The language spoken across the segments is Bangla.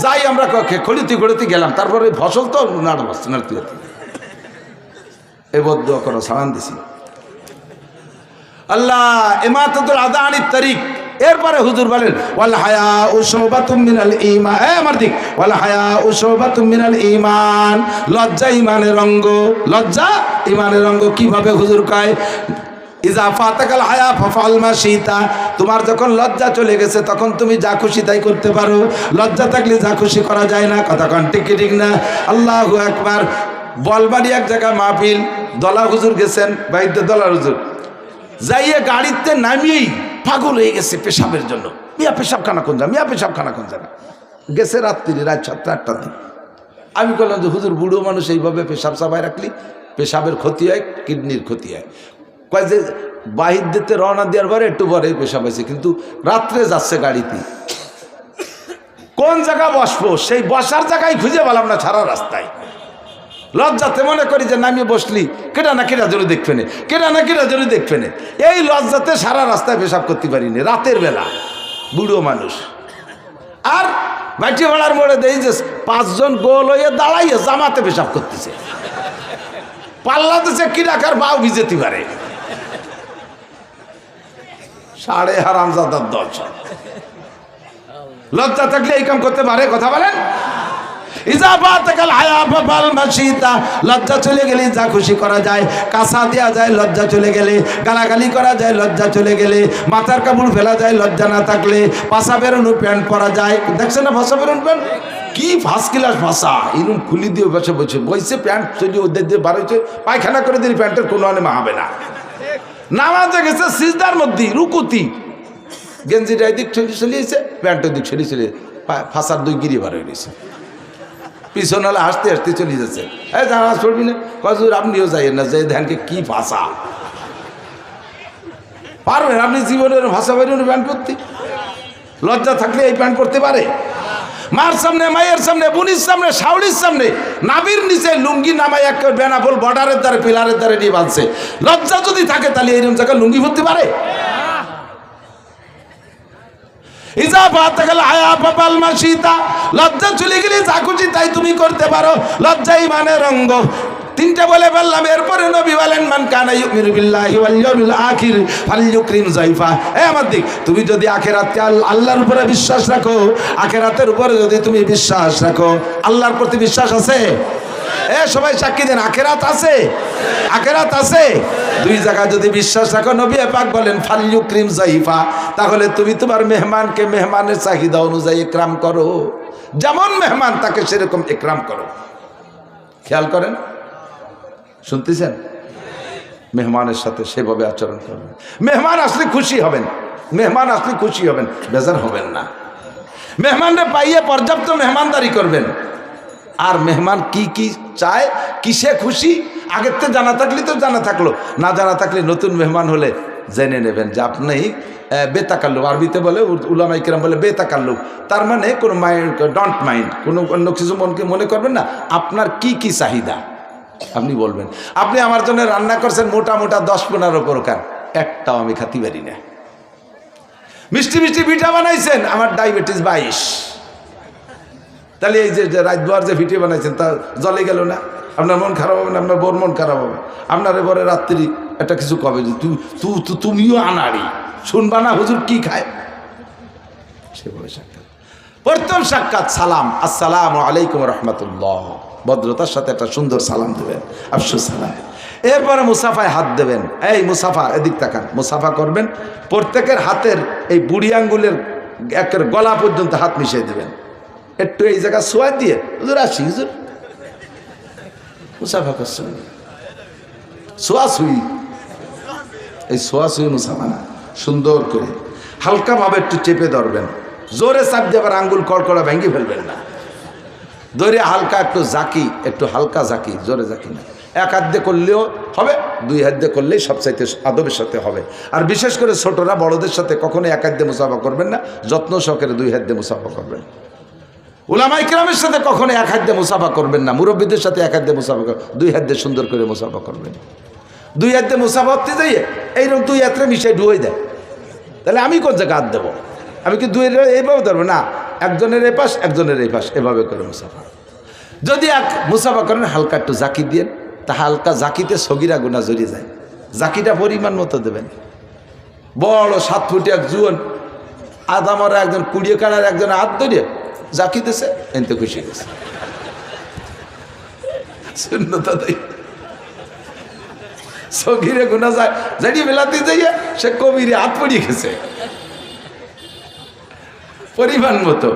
যাই আমরা খড়িতে খড়িতে গেলাম, তারপরে ফসল তো নাড়তে এই বদ দোয়া করো, সালাম দিছি আল্লাহ ইমাতাতুল আযানিত তারিক। এরপরে হুজুর বলেন ওয়াল হায়াউ শুবাতুম মিনাল ঈমান, আমার দিক, ওয়াল হায়াউ শুবাতুম মিনাল ঈমান, লজ্জা ঈমানের অঙ্গ। লজ্জা ঈমানের অঙ্গ কিভাবে হুজুর কয়? ইজা ফাতাকাল হায়া ফাফআল মা শিতা, তোমার যখন লজ্জা চলে গেছে তখন তুমি যা খুশি তাই করতে পারো। লজ্জা থাকলে যা খুশি করা যায় না, কথা কোন ঠিক ঠিক না? আল্লাহু আকবার। বলবাড়ি এক জায়গায় মাহফিল, দলা হুজুর গেছেন, বাইতে দলা হুজুর যাইয়ে গাড়িতে নামিয়েই পাগল হয়ে গেছে পেশাবের জন্য। মিয়া পেশাবখানা কোন জায়গা, মিয়া পেশাবখানা কোন জায়গা, গেছে রাত্রি, রাত 7-8টার দিন। আমি বললাম যে হুজুর বুড়ো মানুষ এইভাবে পেশাব চাপায় রাখলি পেশাবের ক্ষতি হয়, কিডনির ক্ষতি হয়। কয় যে বাহির দিতে রওনা দেওয়ার পরে একটু পরে পেশাব হয়েছে, কিন্তু রাত্রে যাচ্ছে গাড়িতে, কোন জায়গা বসবো সেই বসার জায়গায় খুঁজে পেলাম না সারা রাস্তায়। লজ্জাতে মনে করি যে নামিয়ে বসলি কেটা না কেটা জন্য দেখবে না, কেটা না কেটা জন্য দেখবে না, এই লজ্জাতে সারা রাস্তায় পেশাব করতে পারিনি রাতের বেলা, বুড়ো মানুষ। আর বাইটি ভাড়ার মোড়ে দেই যে 5 জন গোল হয়ে দাঁড়াইয়ে জামাতে পেশাব করতেছে, পাল্লাতেছে কি রাখার বাউ ভিজেতে পারে, সাড়ে হারামজাদার দল। লজ্জা থাকলে এই কাম করতে পারে, কথা বলেন? লজ্জা চলে গেলে যা খুশি করা যায়, কাঁচা দেওয়া যায় লজ্জা চলে গেলে, গালাগালি করা যায় লজ্জা চলে গেলে, মাথার কাপড় ফেলা যায় লজ্জা না থাকলে, পাশা বেরোনো প্যান্ট পরা যায়। দেখছেন না ভাষা বেরোন প্যান্ট কি ফার্স্ট ক্লাস ভাষা, এরকম খুলি দিয়ে বসে বসে বইছে প্যান্ট চলি ওদের দিয়ে বার হয়েছে, পায়খানা করে দিলে প্যান্টের কোনো আনে মাহাবে না। নামাজে গেছে সিজদার মধ্যে রুকুতি, গেঞ্জিটা এদিক চলিয়েছে, প্যান্টের দিক চলিয়ে ফাঁসার 2 গিরি বার হয়ে গেছে, পিছনালা হাসতে হাসতে চলে যাচ্ছে। এই জানাজ পড়বি না, কজুর আপনিও যাইয়েন না, যে ধ্যানকে কি ভাষা পারবেন আপনি জীবনের ভাষা বেরোন প্যান্ট পরতে? লজ্জা থাকলে এই প্যান্ট পরতে পারে? মার সামনে, মায়ের সামনে, বোনির সামনে, শাওড়ির সামনে, নাবির নিচে লুঙ্গি নামাই এক বেনাফল বর্ডারের দ্বারে পিলারের দ্বারে নিয়ে বাঁধছে। লজ্জা যদি থাকে তাহলে এইরকম জায়গায় লুঙ্গি পরতে পারে? লজ্জা চলে গেলে যা খুশি তাই তুমি করতে পারো, লজ্জা ঈমানের অঙ্গ। 3টে বলে বললাম। এরপরে নবী বলেন মান কানা ইউমিনু বিল্লাহি ওয়াল ইয়াউমিল আখির ফালইউকরিম যায়ফা। আমার দিক, তুমি যদি আখিরাতকে আল্লাহর উপরে বিশ্বাস রাখো, আখিরাতের উপরে যদি তুমি বিশ্বাস রাখো, আল্লাহর প্রতি বিশ্বাস আছে? সবাই সাক্ষী দেন, আখিরাত আছে, আখিরাত আছে। 2 জায়গায় যদি বিশ্বাস রাখো, নবী পাক বলেন ফালইউকরিম যায়ফা, তাহলে তুমি তোমার মেহমানকে মেহমানের চাহিদা অনুযায়ী ইকরাম করো, যেমন মেহমান তাকে সেরকম ইকরাম করো। খেয়াল করেন, শুনতেছেন? মেহমানের সাথে সেভাবে আচরণ করবেন। মেহমান আসলে খুশি হবেন, মেহমান আসলে খুশি হবেন, বেজার হবেন না। মেহমানরে পাইয়ে পর্যাপ্ত মেহমানদারি করবেন। আর মেহমান কি কি চায়, কিসে খুশি, আগের তো জানা থাকলে তো জানা থাকলো, না জানা থাকলে নতুন মেহমান হলে জেনে নেবেন যে আপনি বেতাকাল্লুক, আরবিতে বলে উলামায়ে কেরাম বলে বেতাকাল্লুক, তার মানে কোনো ডোন্ট মাইন্ড, কোনো অন্য কিছু মনে করবেন না। আপনার কি কি চাহিদা আপনি বলবেন। আপনি আমার জন্য রান্না করছেন মোটা মোটা 10-15 প্রকার, একটাও আমি খাতি পারি না। মিষ্টি মিষ্টি পিঠা বানাইছেন, আমার ডায়াবেটিস 22, তাহলে এই যে রাতভর যে পিঠে বানাইছেন তা জলে গেল না? আপনার মন খারাপ হবে না? আপনার বোর মন খারাপ হবে? আপনার এবারে রাত্রি একটা কিছু কবে যে তুমিও আনাড়ি, শুনবা না হুজুর কি খায়? সেভাবে সাক্ষাৎ, প্রথম সাক্ষাৎ সালাম, আসসালামু আলাইকুম রহমতুল্লাহ, ভদ্রতার সাথে একটা সুন্দর সালাম দেবেন, আফসুস সালাম। এরপরে মুসাফায় হাত দেবেন। এই মুসাফা, এদিক তাকান, মুসাফা করবেন। প্রত্যেকের হাতের এই বুড়ি আঙ্গুলের একের গলা পর্যন্ত হাত মিশিয়ে দেবেন। একটু এই জায়গা সোয়া দিয়ে হুজুর আসি, হুজুর মুসাফা করছেন, সোয়াছুই, এই সোয়াছুই মুসাফা না, সুন্দর করে হালকাভাবে একটু চেপে ধরবেন, জোরে চাপ দিয়ে আবার আঙ্গুল কড়কড়া ভেঙে ফেলবেন না, ধরে হালকা একটু জাকি, একটু হালকা জাকি, জোরে জাকি না। 1 হাত দিয়ে করলেও হবে, 2 হাত দিয়ে করলেই সবচাইতে আদবের সাথে হবে। আর বিশেষ করে ছোটরা বড়দের সাথে কখনো 1 হাত দিয়ে মুসাফা করবেন না, যত্ন সহকারে 2 হাত দিয়ে মুসাফা করবেন। উলামায়ে কেরামের সাথে কখনো 1 হাত দিয়ে মুসাফা করবেন না, মুরব্বীদের সাথে 1 হাত দিয়ে মুসাফা করবেন, 2 হাত দিয়ে সুন্দর করে মুসাফা করবেন। 2 হাত দিয়ে মুসাফা করতে যাইয়ে এইরকম 2 হাতে মিশাই ডুয়ে দেয়, তাহলে আমি কোন জায়গায় হাত দেবো? আমি কি 2 এইভাবে ধরবো না, একজনের এই পাশ একজনের এই পাশ, এভাবে করে মুসাফা। যদি এক মুসাফা করেন হালকা একটু জাকি দিয়ে, তা হালকা জাকিতে সগিরা গুনাহ জড়িয়ে যায়। জাকিটা পরিমাণ মতো দেবেন। বড় 7 ফুটি এক জুয়ন আদামরা একজন 20 কানার একজন হাত ধরিয়ে জাকি দিছে, এনতে খুশি গেছে। শূন্যতা দেয় সগিরে গুনাহ যায় জাড়ি বেলাতে যাইয়া সে কবিরে হাত পড়িয়ে গেছে পরিমাণ মতো।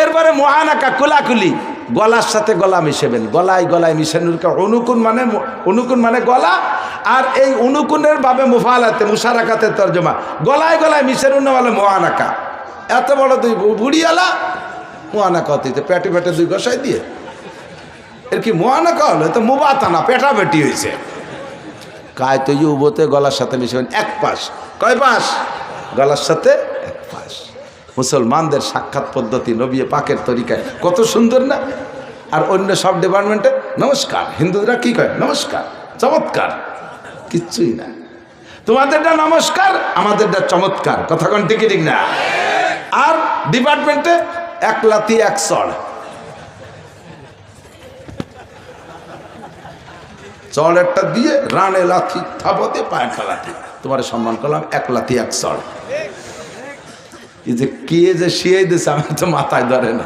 এরপরে মহানাকা কোলাকুলি, গলার সাথে গলা মিশাবেন। গলায় গলায় মিশানোর অনুকুন মানে গলা, আর এই অনুকুনের ভাবে মুফালাতে মুশারাকাতে তর্জমা। গলায় গলায় মিশানোর না বলে মহানাকা। এত বড় দুই বুড়িয়ালা মহানাকা হতে পেটে পেটে 2 গসাই দিয়ে এর কি মহানাকা হলো? তো মুবাতানা পেটা বেটি হয়েছে। কায় তো ইউবতে গলার সাথে মিশাবেন 1 পাশ। কয় পাশ? গলার সাথে 1 পাশ। মুসলমানদের সাক্ষাৎ পদ্ধতি নবী পাকের তরিকায় কত সুন্দর না? আর অন্য সব ডিপার্টমেন্টে নমস্কার, হিন্দুরা কি কয়? নমস্কার, চমৎকার। কিচ্ছুই না। তোমাদেরটা নমস্কার, আমাদেরটা চমৎকার। কথা কোন ঠিক ঠিক না? আর ডিপার্টমেন্টে 1 লাথি 1 চড়। চড় একটা দিয়ে রানে লাথি, থাপতে পায়ে লাথি। তোমার সম্মান করলাম 1 লাথি 1 চড়। এই যে কে যে শিয়াই দিছে আমি তো মাথায় ধরে না।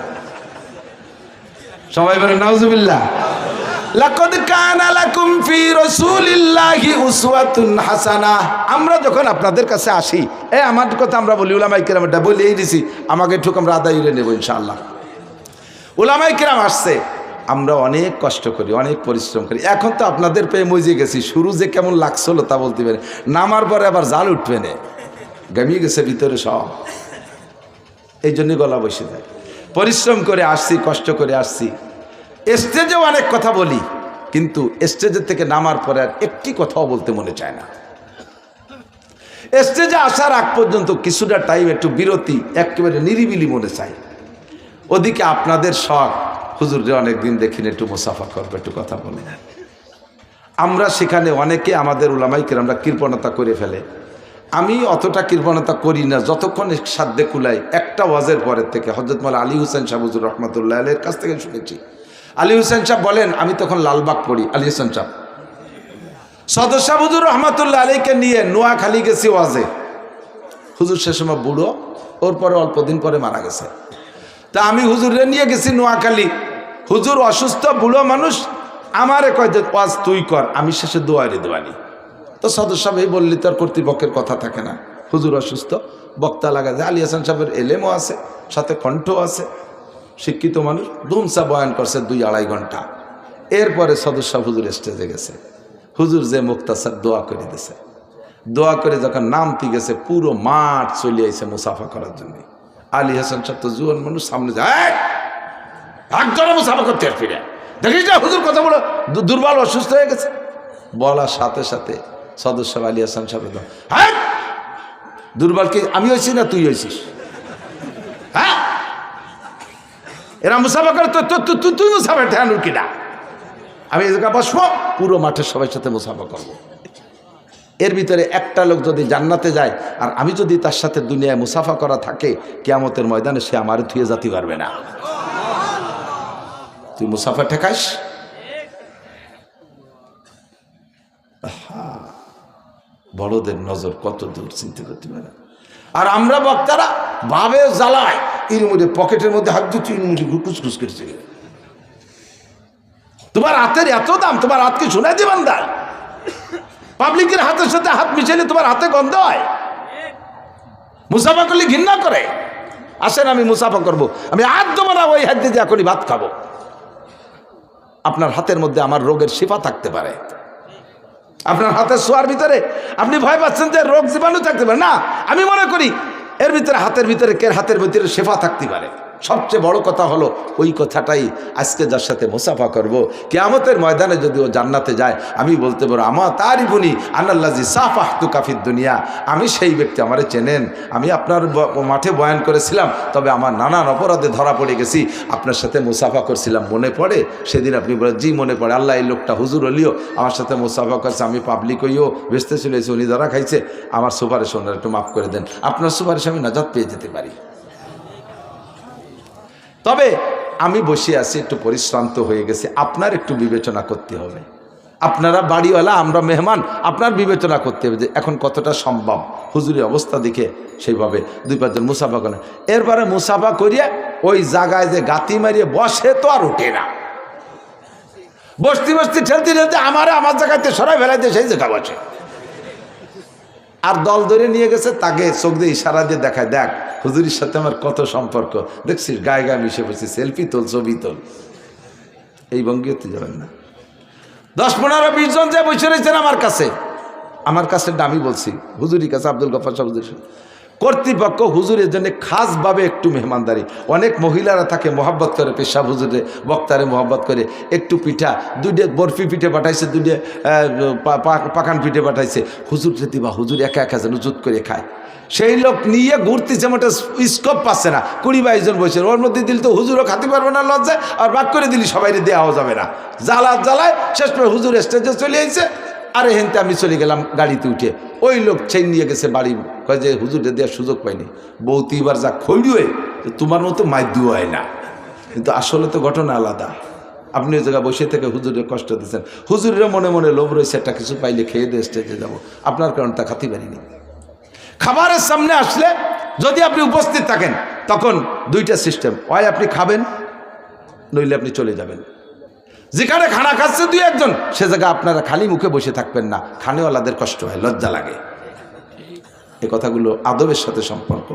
সবাই বলে নাউজুবিল্লাহ। লাকাদ কানা লাকুম ফি রাসূলিল্লাহি উসওয়াতুন হাসানাহ। আমরা যখন আপনাদের কাছে আসি, আমার কথা আমরা বলি, উলামায়ে কেরামটা বলেই দিছি, আমাকে ঠুক আমরা আদায় করে নেব ইনশাআল্লাহ। উলামায়ে কেরাম আসছে, আমরা অনেক কষ্ট করি, অনেক পরিশ্রম করি। এখন তো আপনাদের পেয়ে মজে গেছি। শুরু যে কেমন লাগছিল তা বলতে পারে, নামার পরে আবার জাল উঠবে না, গামিয়ে গেছে ভিতরে সব। এই জন্যই গলা বসে যায়। পরিশ্রম করে আসছি, কষ্ট করে আসছি। স্টেজেও অনেক কথা বলি, কিন্তু স্টেজের থেকে নামার পরে আর একটি কথাও বলতে মনে চায় না। স্টেজে আসার আগ পর্যন্ত কিছুটা টাইম একটু বিরতি, একেবারে নিরিবিলি মনে চাই। ওদিকে আপনাদের শখ, হুজুররে অনেকদিন দেখিনি, একটু মুসাফা করবো, একটু কথা বলে। আমরা সেখানে অনেকে আমাদের উলামায়ে কেরামরা কৃপণতা করে ফেলে। আমি অতটা কৃপণতা করি না, যতক্ষণ সাধ্যে কুলাই। একটা ওয়াজের পরের থেকে হযরত মাওলানা আলী হোসেন শাহ হুজুর রহমাতুল্লাহ আলাইহির কাছ থেকে শুনেছি। আলী হোসেন সাহেব বলেন, আমি তখন লালবাগ পড়ি। আলী হোসেন সাহেব সদর শাহ হুজুর রহমাতুল্লাহ আলাইহিকে নিয়ে নোয়াখালী গেছি ওয়াজে। হুজুর সে সময় বুড়ো, ওর পরে অল্প দিন পরে মারা গেছে। তা আমি হুজুরে নিয়ে গেছি নোয়াখালী। হুজুর অসুস্থ, বুড়ো মানুষ, আমারে কয় যে ওয়াজ তুই কর, আমি শেষে দোয়ারে দেওয়ানি। তো সদর সাহেব এই বললি তার কর্তৃপক্ষের কথা থাকে না। হুজুর অসুস্থ, বক্তা লাগা যায়। আলী হাসান সাহেবের এলেমও আছে, সাথে কণ্ঠ আছে, শিক্ষিত মানুষ। দুমসা বয়ান করছে 2-2.5 ঘন্টা। এরপরে সদর সাহেব হুজুর স্টেজে গেছে। হুজুর যে মুক্তাসার দোয়া করে দিয়েছে, দোয়া করে যখন নামতে গেছে, পুরো মাঠ চলে আইছে মুসাফা করার জন্য। আলী হাসান সাহেব তো জুয়ান মানুষ, সামনে যায় একজনে মুসাফা করতে আসবি না, দেখিস না হুজুর কথা বলো দুর্বল অসুস্থ হয়ে গেছে। বলার সাথে সাথে সদর সাহেব আলী হাসান সাহেব দুর্বল কি আমি হয়েছি না তুই হয়েছিস? হ্যাঁ, এরা মুসাফা করে, তুই মুসাফা ঠেয়ানুর কিনা? আমি এই জায়গায় বসবো, পুরো মাঠের সবার সাথে মুসাফা করবো। এর ভিতরে একটা লোক যদি জান্নাতে যায়, আর আমি যদি তার সাথে দুনিয়ায় মুসাফা করা থাকে, কিয়ামতের ময়দানে সে আমার ধুয়ে যেতে পারবে না। তুই মুসাফা ঠেকাইস। বড়দের নজর কত দূর চিন্তা করতে পারে। আর আমরা বক্তারা ভাবে জ্বালায়, এর মধ্যে পকেটের মধ্যে হাত দিচ্ছি, এর মধ্যে কুচকুচ করছে। তোমার হাতের এত দাম, তোমার হাতকে শোনায় দিবেন দা? পাবলিকের হাতের সাথে হাত মিশাইলে তোমার হাতে গন্ধ হয়। মুসাফা করলে ঘৃণা করে। আসেন আমি মুসাফা করব, আমি হাত দেবো না, ওই হাত দিয়ে এখনই ভাত খাবো। আপনার হাতের মধ্যে আমার রোগের শিফা থাকতে পারে। আপনার হাতের ছোঁয়ার ভিতরে আপনি ভয় পাচ্ছেন যে রোগ জীবাণু থাকতে পারে না, আমি মনে করি এর ভিতরে হাতের ভিতরে হাতের ভিতরে শেফা থাকতে পারে। সবচেয়ে বড় কথা হলো ওই কথাটাই আজকে যার সাথে মুসাফা করব, কিয়ামতের ময়দানে যদি ও জান্নাতে যায়, আমি বলতে পারবো আমা তারিফুনি আনাল্লাজি সাফাহতু কাফিদ দুনিয়া, আমি সেই ব্যক্তি, আমারে চেনেন, আমি আপনার মাঠে বয়ান করেছিলাম, তবে আমার নানান অপরাধে ধরা পড়ে গেছি, আপনার সাথে মুসাফা করছিলাম, মনে পড়ে? সেদিন আপনি বলেন জি মনে পড়ে, আল্লাহ এই লোকটা হুজুর হলিও আমার সাথে মুসাফা করছে, আমি পাবলিক হইও বেচতে চলেছি, উনি ধরা খাইছে, আমার সুপারিশ ওনার একটু মাফ করে দেন, আপনার সুপারিশ আমি নাজাত পেয়ে যেতে পারি। তবে আমি বসে আছি, একটু পরিশ্রান্ত হয়ে গেছে, আপনার একটু বিবেচনা করতে হবে। আপনারা বাড়িওয়ালা, আমরা মেহমান, আপনার বিবেচনা করতে হবে যে এখন কতটা সম্ভব হুজুরের অবস্থা দেখে সেইভাবে 2-5 জন মুসাফা করেন। এরপরে মুসাফা করিয়া ওই জায়গায় যে গাতি মারিয়ে বসে তো আর ওঠে না, বসতে বসতে ঠেলতে ঠেলতে আমার জায়গাতে সরাই ফেলাইতে সেই জায়গা বসে। আর দল ধরে নিয়ে গেছে, তাকে চোখ দিয়ে ইশারা দিয়ে দেখায়, দেখ হুজুরের সাথে আমার কত সম্পর্ক, দেখছিস গায়ে গায়ে মিশে পড়ছি, সেলফি তোল, ছবি তোল। এই ভঙ্গিতে যাবেন না। 10-15-20 জন যে বসে রয়েছেন আমার কাছে আমি বলছি হুজুরের কাছে, আব্দুল গফফার সাহেব হুজুর কর্তৃপক্ষ হুজুরের জন্য খাসভাবে একটু মেহমানদারি, অনেক মহিলারা থাকে মহব্বত করে, পেশাব হুজুরে বক্তারে মহব্বত করে, একটু পিঠা 2টে বরফি পিঠে পাঠাইছে, 2টে পাকান পিঠে পাঠাইছে, হুজুর দিবা, হুজুর একা একা যেন জুত করে খায়। সেই লোক নিয়ে ঘুরতেছে, মোটা স্কোপ পাচ্ছে না, 20-22 জন বসে, ওর মধ্যে দিল তো হুজুরও খাতে পারবে না লজ্জায়, আর বাক করে দিলি সবাই দেওয়াও যাবে না, জ্বালায় শেষ করে হুজুর স্টেজে চলে আইছে। আরে হেনতে আমি চলে গেলাম গাড়িতে উঠে, ওই লোক চেন নিয়ে গেছে বাড়ি, কয় যে হুজুরে দেওয়ার সুযোগ পাইনি, বউ তুইবার যা খৈড়ুয়ে তোমার মতো মাইদু হয় না। কিন্তু আসলে তো ঘটনা আলাদা। আপনি ওই জায়গায় বসে থেকে হুজুরের কষ্ট দিচ্ছেন, হুজুরের মনে মনে লোভ রয়েছে একটা কিছু পাইলে খেয়ে দিয়ে স্টেজে যাবো, আপনার কারণ তা খাতে পারিনি। খাবারের সামনে আসলে যদি আপনি উপস্থিত থাকেন তখন 2টা সিস্টেম, হয় আপনি খাবেন, নইলে আপনি চলে যাবেন। যেখানে খানা খাচ্ছে 2-1 জন, সে জায়গায় আপনারা খালি মুখে বসে থাকবেন না, খানেওয়ালাদের কষ্ট হয়, লজ্জা লাগে। এই কথাগুলো আদবের সাথে সম্পর্ক।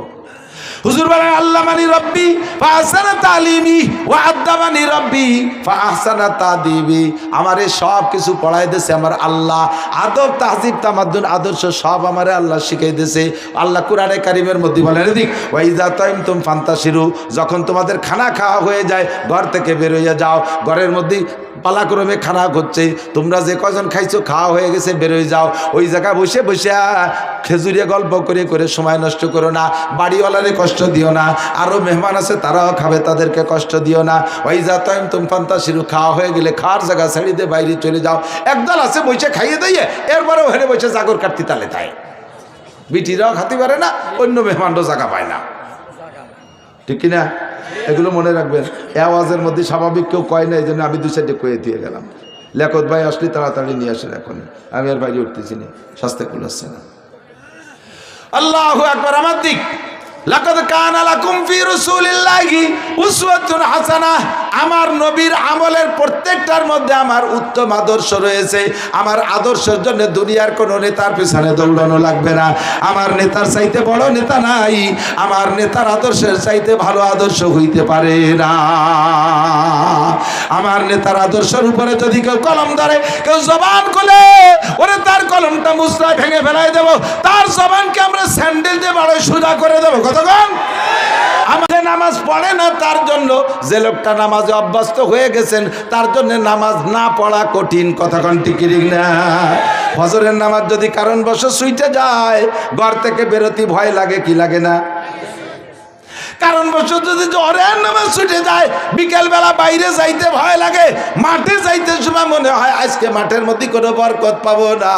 হুজুর বলেন আল্লামানি রব্বি ফাহসানা তালিমি ওয়া আদাবানি রব্বি ফাহসানা তাদিবি, আমারে সব কিছু পড়াই দিয়েছে আমার আল্লাহ, আদব তাহজিব তামাদ্দুন আদর্শ সব আমারে আল্লাহ শিখাই দিয়েছে। আল্লাহ কোরআনে কারিমের মধ্যে বলেন, এদিক ওয়া ইযা তাইমতুম ফান্তাশিরু, যখন তোমাদের খানা খাওয়া হয়ে যায় ঘর থেকে বের হয়ে যাও, ঘরের মধ্যে পালাক্রমে খানা হচ্ছে, তোমরা যে কজন খাইছো খাওয়া হয়ে গেছে, বেরোয় যাও। ওই জায়গায় বসে বসে খেজুরিয়া গল্প করে করে সময় নষ্ট করো না, বাড়িওয়ালারে কষ্ট দিও না, আরও মেহমান আছে তারাও খাবে, তাদেরকে কষ্ট দিও না। ওই যা টাইম তুম ফান্তাশিরু, খাওয়া হয়ে গেলে খাওয়ার জায়গা ছেড়ে দিয়ে বাইরে চলে যাও। একদল আছে বসে খাইয়ে দিয়ে এরপরেও হেরে বসে জাগর কাটতি তালে তাই, বিটিরাও খাতে পারে না, অন্য মেহমানরাও জায়গা পায় না, ঠিক কিনা? এগুলো মনে রাখবেন। আওয়াজের মধ্যে স্বাভাবিক কেউ কয় না, এই জন্য আমি 2 সাইডে কয়ে দিয়ে গেলাম। লেখত ভাই আসলে তাড়াতাড়ি নিয়ে আসেন, এখন আমি আর বাইরে উঠতেছি না, স্বাস্থ্য কুলাচ্ছে না। আল্লাহু আকবার। আমার দিক লাকাদ কানা লাকুম ফি রাসূলিল্লাহি উসওয়াতুন হাসানাহ, আমার নবীর আমলের প্রত্যেকটার মধ্যে আমার উত্তম আদর্শ রয়েছে। আমার আদর্শের জন্য দুনিয়ার কোনো নেতার পিছনে দৌড়ানো লাগবে না। আমার নেতার চাইতে বড় নেতা নাই, আমার নেতার আদর্শের চাইতে ভালো আদর্শ হইতে পারে না। আমার নেতার আদর্শের উপরে যদি কেউ কলম ধরে, কেউ জবান খুলে, ওরে তার কলমটা মুসরায় ভেঙে ফেলাই দেব, তার জবানকে আমরা স্যান্ডেল দিয়ে বড় সোজা করে দেবো। কতক্ষণ আমাদের নামাজ পড়ে না, তার জন্য যে লোকটা নামাজে অভ্যস্ত হয়ে গেছেন তার জন্য নামাজ না পড়া কঠিন। কতক্ষণ টিকিরিক না? ফজরের নামাজ যদি কারণবশ ছুটে যায়, ঘর থেকে বেরোতে ভয় লাগে, কি লাগে না? কারণবশ যদি জোহরের নামাজ ছুটে যায়, বিকেলবেলা বাইরে যাইতে ভয় লাগে, মাঠে যাইতে সময় মনে হয় আজকে মাঠের মধ্যে কোনো বরকত পাবো না।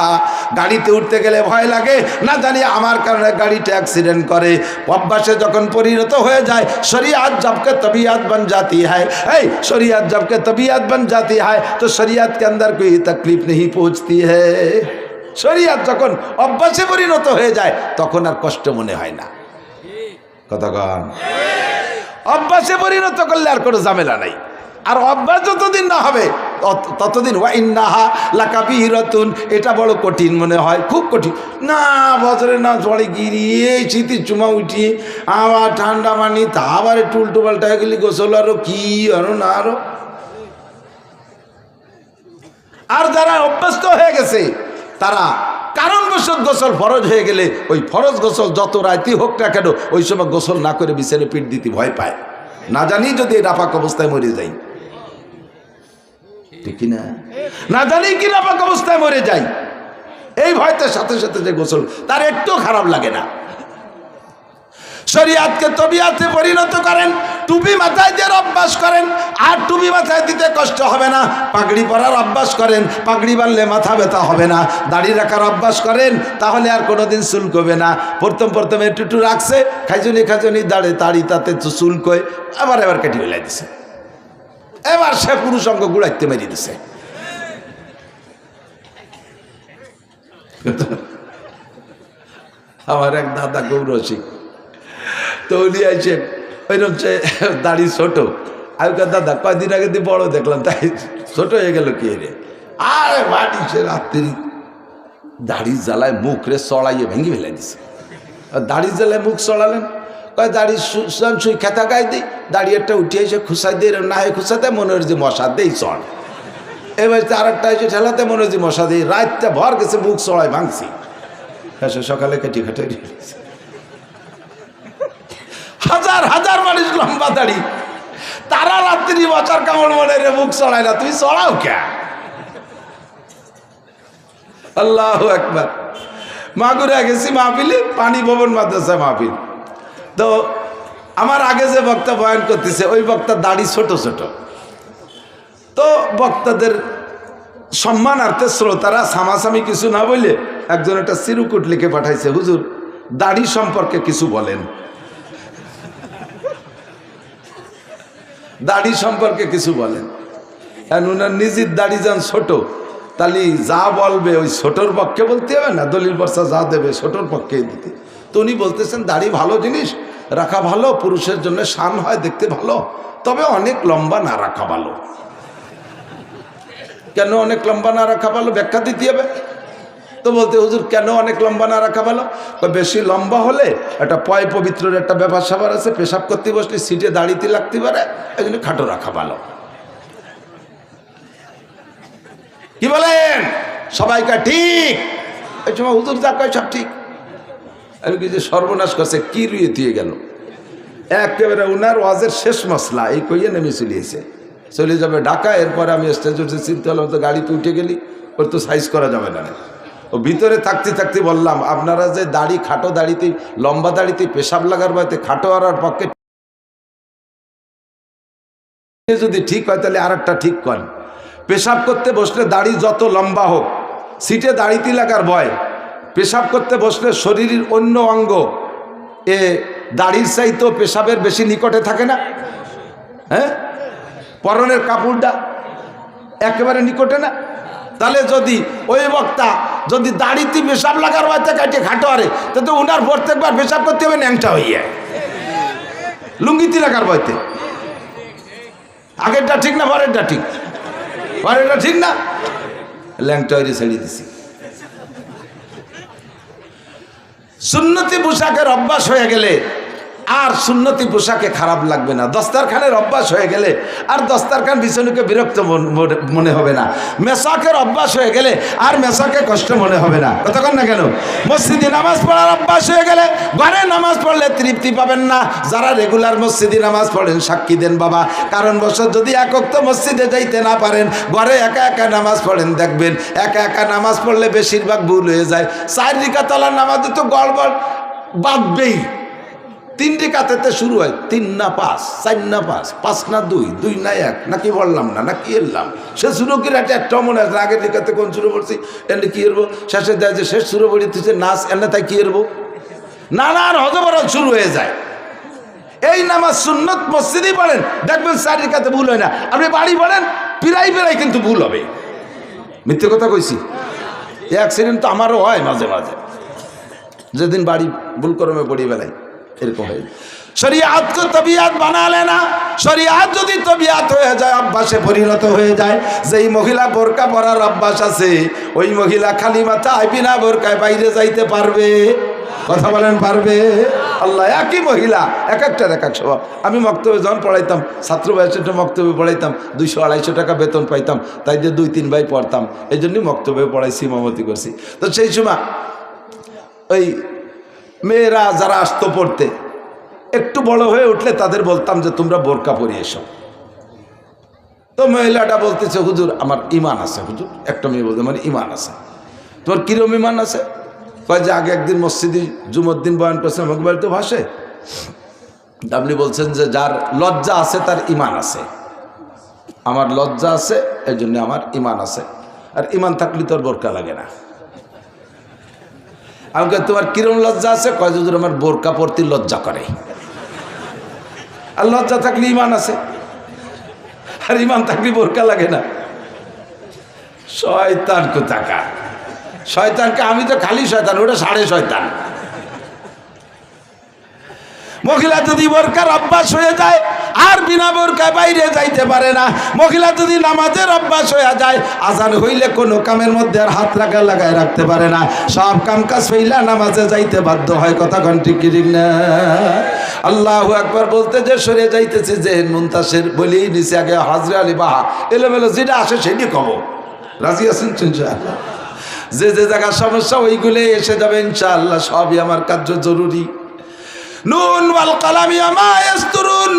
গাড়িতে উঠতে গেলে ভয় লাগে, না জানি আমার কারণে গাড়িটা অ্যাক্সিডেন্ট করে। অভ্যাসে যখন পরিণত হয়ে যায়, শরিয়াত জবকে তবিয়ত বন जाती है, এই শরিয়াত জবকে তবিয়ত বন जाती है তো শরিয়াত के अंदर कोई तकलीफ नहीं पहुंचती है। শরিয়াত যখন অভ্যাসে পরিণত হয়ে যায় তখন আর কষ্ট মনে হয় না। কতক্ষণ? অভ্যাসে পরিণত করলে আর কোনো ঝামেলা নাই। আর অভ্যাস যতদিন না হবে ততদিন ওয়া ইন্নাহা লাকাবীরাতুন, এটা বড় কঠিন মনে হয়, খুব কঠিন। না বছরে না জড়ে গিরিয়ে শীতের চুমা উঠিয়ে আবার ঠান্ডা মানি, তা আবার একটু উল্টো পাল্টা হয়ে গেলি, গোসল আরো কি আরো না আরো। আর যারা অভ্যস্ত হয়ে গেছে তারা কারণবশত গোসল ফরজ হয়ে গেলে ওই ফরজ গোসল যত রাইতেই হোক না কেন, ওই সময় গোসল না করে বিছানে পিঠ দিতে ভয় পায়, না জানি যদি নাপাক অবস্থায় মরে যাই, ঠিক না? না জানি কি নাপাক অবস্থায় মরে যাই, এই ভয়তে সাথে সাথে যে গোসল, তার একটু খারাপ লাগে না। শরিয়াতকে তবিয়াতে পরিণত করেন, টুপি মাথায় দিয়ে অভ্যাস করেন, আর টুপি মাথায় দিতে কষ্ট হবে না। পাগড়ি পরার অভ্যাস করেন, পাগড়ি বাঁধলে মাথা ব্যথা হবে না। দাড়ি রাখার অভ্যাস করেন, তাহলে আর কোনোদিন চুলকবে না। প্রথম একটু রাখছে, খাইজনি দাড়ি তাতে চুলকয়, এবার কেটে ফেলে দিছে। এবার সে পুরুষঙ্গ গুড়াইতে মেরে দিছে। আমার এক দাদা গৌরসিক তো উনি আইছেন, ওইরকম দাড়ি ছোট। আগেকার দাদা কয়দিন আগে দিয়ে বড় দেখলাম, তাই ছোট হয়ে গেল কি রে? আরে বাড়ি সে রাত্রি দাড়ি জ্বালায় মুখ রে চড়াইয়ে ভেঙে ফেলে দিছে। দাড়ি জ্বালায় মুখ চড়ালেন, কয় দাড়ি সুই খেতা গায়ে দিই, দাড়ি একটা উঠে এসে খুসাই দিয়ে না হয় খুসাতে মনে হয় যে মশা দেই চড়। এবার আর একটা এসে ঠেলাতে মনে হয় যে মশা দিই, রাতটা ভর গেছে মুখ চড়াই ভাঙছি। সকালে কেটে খেটে হাজার মানুষ লম্বা দাড়ি, তারা রাত্রি বছর কামড় মনে রে মুখ চড়ায় না, তুমি চড়াও কে? আল্লাহু আকবার। মাগুরা গেছি মাহফিলে, পানি ভবন মাদ্রাসা মাহফিল। তো আমার আগে যে বক্তা বয়ান করতেছে, ওই বক্তার দাড়ি ছোট ছোট। তো বক্তাদের সম্মানার্থে শ্রোতারা সামাসামি কিছু না বলে একজন একটা চিরকুট লিখে পাঠাইছে, হুজুর দাড়ি সম্পর্কে কিছু বলেন। দাড়ি সম্পর্কে কিছু বলেন। উনার নিজের দাড়ি যান ছোট, তাহলে যা বলবে ওই ছোটর পক্ষে বলতে হবে না, দলিল বর্ষা যা দেবে ছোটর পক্ষে দিতে। তো উনি বলতেছেন দাড়ি ভালো জিনিস, রাখা ভালো, পুরুষের জন্য শান হয়, দেখতে ভালো, তবে অনেক লম্বা না রাখা ভালো। কেন অনেক লম্বা না রাখা ভালো ব্যাখ্যা দিতে হবে। তো বলতে হুজুর কেন অনেক লম্বা না রাখা ভালো? বেশি লম্বা হলে একটা পয় পবিত্রের একটা ব্যাপার স্যাপার আছে, পেশাব করতে বসলে সিটে দাঁড়িতে লাগতে পারে, এই জন্য খাটো রাখা ভালো। কি বলেন সবাইকা? ঠিক। এই সময় হুজুর যা কয় সব ঠিক। আমি কি যে সর্বনাশ করছে, কি রুয়ে দিয়ে গেল একেবারে। উনার ওয়াজের শেষ মশলা এই কইয়ে নেমে চলে যাবে ঢাকা। এরপরে আমি স্টেজ উঠে চিনতে হলাম, তো গাড়িতে উঠে গেলি, ওর তো সাইজ করা যাবে না। ও ভিতরে থাকতে বললাম, আপনারা যে দাড়ি খাটো দাড়িতে লম্বা দাড়িতে পেশাব লাগার বাড়িতে খাটো আর পক্ষে যদি ঠিক হয় তাহলে আর একটা ঠিক করেন। পেশাব করতে বসলে দাড়ি যত লম্বা হোক, সিটে দাড়িতে লাগার ভয়। পেশাব করতে বসলে শরীরের অন্য অঙ্গ এ দাড়ির চাইতেও পেশাবের বেশি নিকটে থাকে না? হ্যাঁ, পরনের কাপড়টা একেবারে নিকটে না? তাহলে যদি ওই বক্তা যদি দাড়িতে পেশাব লাগার বাড়িতে কাটে খাটো আরে, তো উনার প্রত্যেকবার পেশাব করতে হবে ন্যাংটা হইয়া লুঙ্গিতে লাগার বাড়িতে। আগেরটা ঠিক না পরেরটা ঠিক? পরেরটা ঠিক না, ল্যাংটা হইলে ছেড়ে দিছি। সুন্নতি পোশাকের অভ্যাস হয়ে গেলে আর সুন্নতি পোশাকে খারাপ লাগবে না। দস্তারখানের অভ্যাস হয়ে গেলে আর দস্তারখান বিছানুকে বিরক্ত মনে হবে না। মেশাকের অভ্যাস হয়ে গেলে আর মেশাকে কষ্ট মনে হবে না। কতক্ষণ না কেন? মসজিদে নামাজ পড়ার অভ্যাস হয়ে গেলে ঘরে নামাজ পড়লে তৃপ্তি পাবেন না। যারা রেগুলার মসজিদে নামাজ পড়েন সাক্ষী দেন বাবা, কারণ বছর যদি একক তো মসজিদে যাইতে না পারেন, ঘরে একা একা নামাজ পড়েন, দেখবেন একা একা নামাজ পড়লে বেশিরভাগ ভুল হয়ে যায়। 4 রিকাতালার নামাজে তো গড়বড় বাঁধবেই। 3 রিকাতেতে শুরু হয় 3 না 5, 4 না 5, 5 না 2, 2 না 1, নাকি বললাম না নাকি এলাম। সে শুরু করে একটা মনে আছে, আগের রিকাতে কোন শুরু করছি এনে কি এরবো, শেষে দেয় যে শেষ শুরু করে দিচ্ছে নাচ এনে, তাই কি এরবো, নানান হজবরল শুরু হয়ে যায়। এই নামাজ সুন্নত মসজিদেই পড়েন, দেখবেন 4 রিকাতে ভুল হয় না। আপনি বাড়ি পড়েন পিরাই কিন্তু ভুল হবে। মিথ্যে কথা কইছি? এই অ্যাক্সিডেন্ট তো আমারও হয় মাঝে মাঝে, যেদিন বাড়ি ভুল করমে পড়ি বেলায় এরকম হয়। শরিয়াতকে তবিয়াত বানালে না, শরিয়াত যদি তবিয়াত হয়ে যায়, অভ্যাসে পরিণত হয়ে যায়। যেই মহিলা বোরকা পরার অভ্যাস আছে, ওই মহিলা খালি মাথায় বিনা বোরকায় বাইরে যাইতে পারবে? কথা বলেন পারবে? আল্লাহ, একই মহিলা এক একটার এক এক স্বভাব। আমি মক্তবে যখন পড়াইতাম, ছাত্র বয়সে মক্তবে পড়াইতাম, 200-250 টাকা বেতন পাইতাম, তাই দিয়ে 2-3 ভাই পড়তাম। এই জন্যই মক্তবে পড়াইছি, ইমামতি করছি। তো সেই সময় ওই মেয়েরা যারা আসতো পড়তে, একটু বড় হয়ে উঠলে তাদের বলতাম যে তোমরা বোরকা পরে এসো। তো মহিলাটা বলতেছে, হুজুর আমার ইমান আছে। হুজুর, একটা মেয়ে বলতে আমার ইমান আছে। তোমার কিরম ইমান আছে? কয় যে আগে একদিন মসজিদে জুমুর দিন বয়ান করছে, আমাকে বাড়িতে ভাসে আপনি বলছেন যে যার লজ্জা আছে তার ঈমান আছে, আমার লজ্জা আছে এই জন্য আমার ঈমান আছে, আর ঈমান থাকলে তোর বোরকা লাগে না। আমাকে তোমার কিরম লজ্জা আছে? কয় যদি আমার বোরকা পরতে লজ্জা করে। আর লজ্জা থাকলে ঈমান আছে, আর ঈমান থাকলে বোরকা লাগে না। শয়তান কোথাকার, শয়তানকে আমি তো খালি শয়তান, ওটা সাড়ে শয়তান। মহিলা যদি বোরকার অভ্যাস হয়ে যায় আর বিনা বোরকায় বাইরে যাইতে পারে না, মহিলা যদি নামাজের অভ্যাস হয়ে যায় আজান হইলে কোনো কামের মধ্যে আর হাত লাগায় রাখতে পারে না, সব কাম কাজ হইলা নামাজে যাইতে বাধ্য হয়। কথা কোন ঠিক ঠিক না? আল্লাহু আকবার বলতে যে সরে যাইতেছে যে মুনতাসির বলেই নিচে আগে হাজরে আলী বাহা এলোমেলো যেটা আসে সেটি কব। রাজি আছেন ইনশাআল্লাহ? যে যে জায়গার সমস্যা ওইগুলোই এসে যাবে ইনশাআল্লাহ। সবই আমার কার্য জরুরি। নুন ওয়াল কালামি মা ইয়াসতুরুন,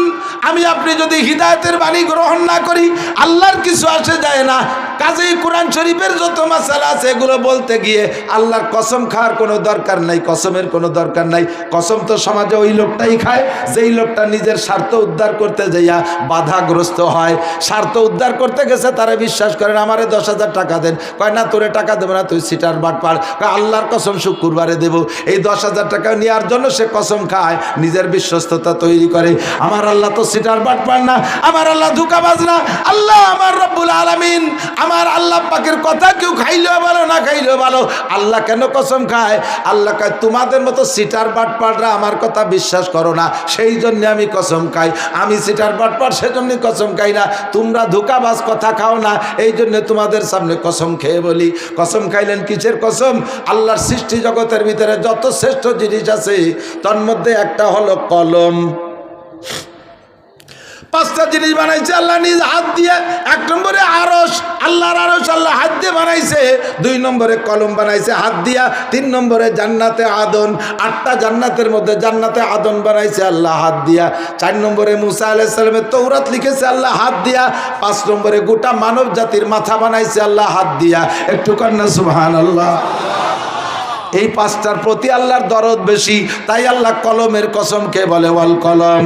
আমি আপনি যদি হিদায়াতের বাণী গ্রহণ না করি আল্লাহর কিছু আসে যায় না। কাজেই কোরআন শরীফের যত মাসালা আছে এগুলো বলতে গিয়ে আল্লাহর কসম খাওয়ার কোনো দরকার নাই, কসমের কোনো দরকার নাই। কসম তো সমাজে ওই লোকটাই খায় যেই লোকটা নিজের স্বার্থ উদ্ধার করতে যাইয়া বাধাগ্রস্ত হয়। স্বার্থ উদ্ধার করতে গেছে, তারা বিশ্বাস করেন আমারে 10,000 টাকা দেন, কয় না তোরে টাকা দেবো না, তুই সিটার বাটপার। কয় আল্লাহর কসম শুক্রবারে দেবো। এই 10,000 টাকা নেওয়ার জন্য সে কসম খায়, নিজের বিশ্বস্ততা তৈরি করে। আমার আল্লাহ তো সিটার বাটপার না, আমার আল্লাহ ধোঁকাবাজ না। আল্লাহ আমার রব্বুল আলামিন, আমার আল্লাহ পাকের কথা কেউ খাইলেও ভালো না খাইলেও ভালো। আল্লাহ কেন কসম খায়? আল্লাহ কয় তোমাদের মতো সিটার বাটপাররা আমার কথা বিশ্বাস করো না, সেই জন্য আমি কসম খাই। আমি সিটার বাটপার সেজন্য কসম খাই না, তোমরা ধোঁকাবাজ কথা খাও না, এই জন্য তোমাদের সামনে কসম খেয়ে বলি। কসম খাইলেন কিসের কসম? আল্লাহর সৃষ্টি জগতের ভিতরে যত শ্রেষ্ঠ জিনিস আছে তার মধ্যে একটা হলো কলম। 5টা জিনিস বানাইছে আল্লাহ নিজ হাত দিয়ে। 1 নম্বরে আরশ, আল্লাহর আরশ আল্লাহ হাত দিয়ে বানাইছে। 2 নম্বরে কলম বানাইছে হাত দিয়া। 3 নম্বরে জান্নাতে আদন, 8টা জান্নাতের মধ্যে জান্নাতে আদন বানাইছে আল্লাহ হাত দিয়া। 4 নম্বরে মুসা আলাইহিস সালামের তৌরাত লিখেছে আল্লাহ হাত দিয়া। 5 নম্বরে গোটা মানব জাতির মাথা বানাইছে আল্লাহ হাত দিয়া। একটু কন্যা সুবহানাল্লাহ। এই 5টার প্রতি আল্লাহর দরদ বেশি, তাই আল্লাহ কলমের কসম কে বলে ওয়াল কলম।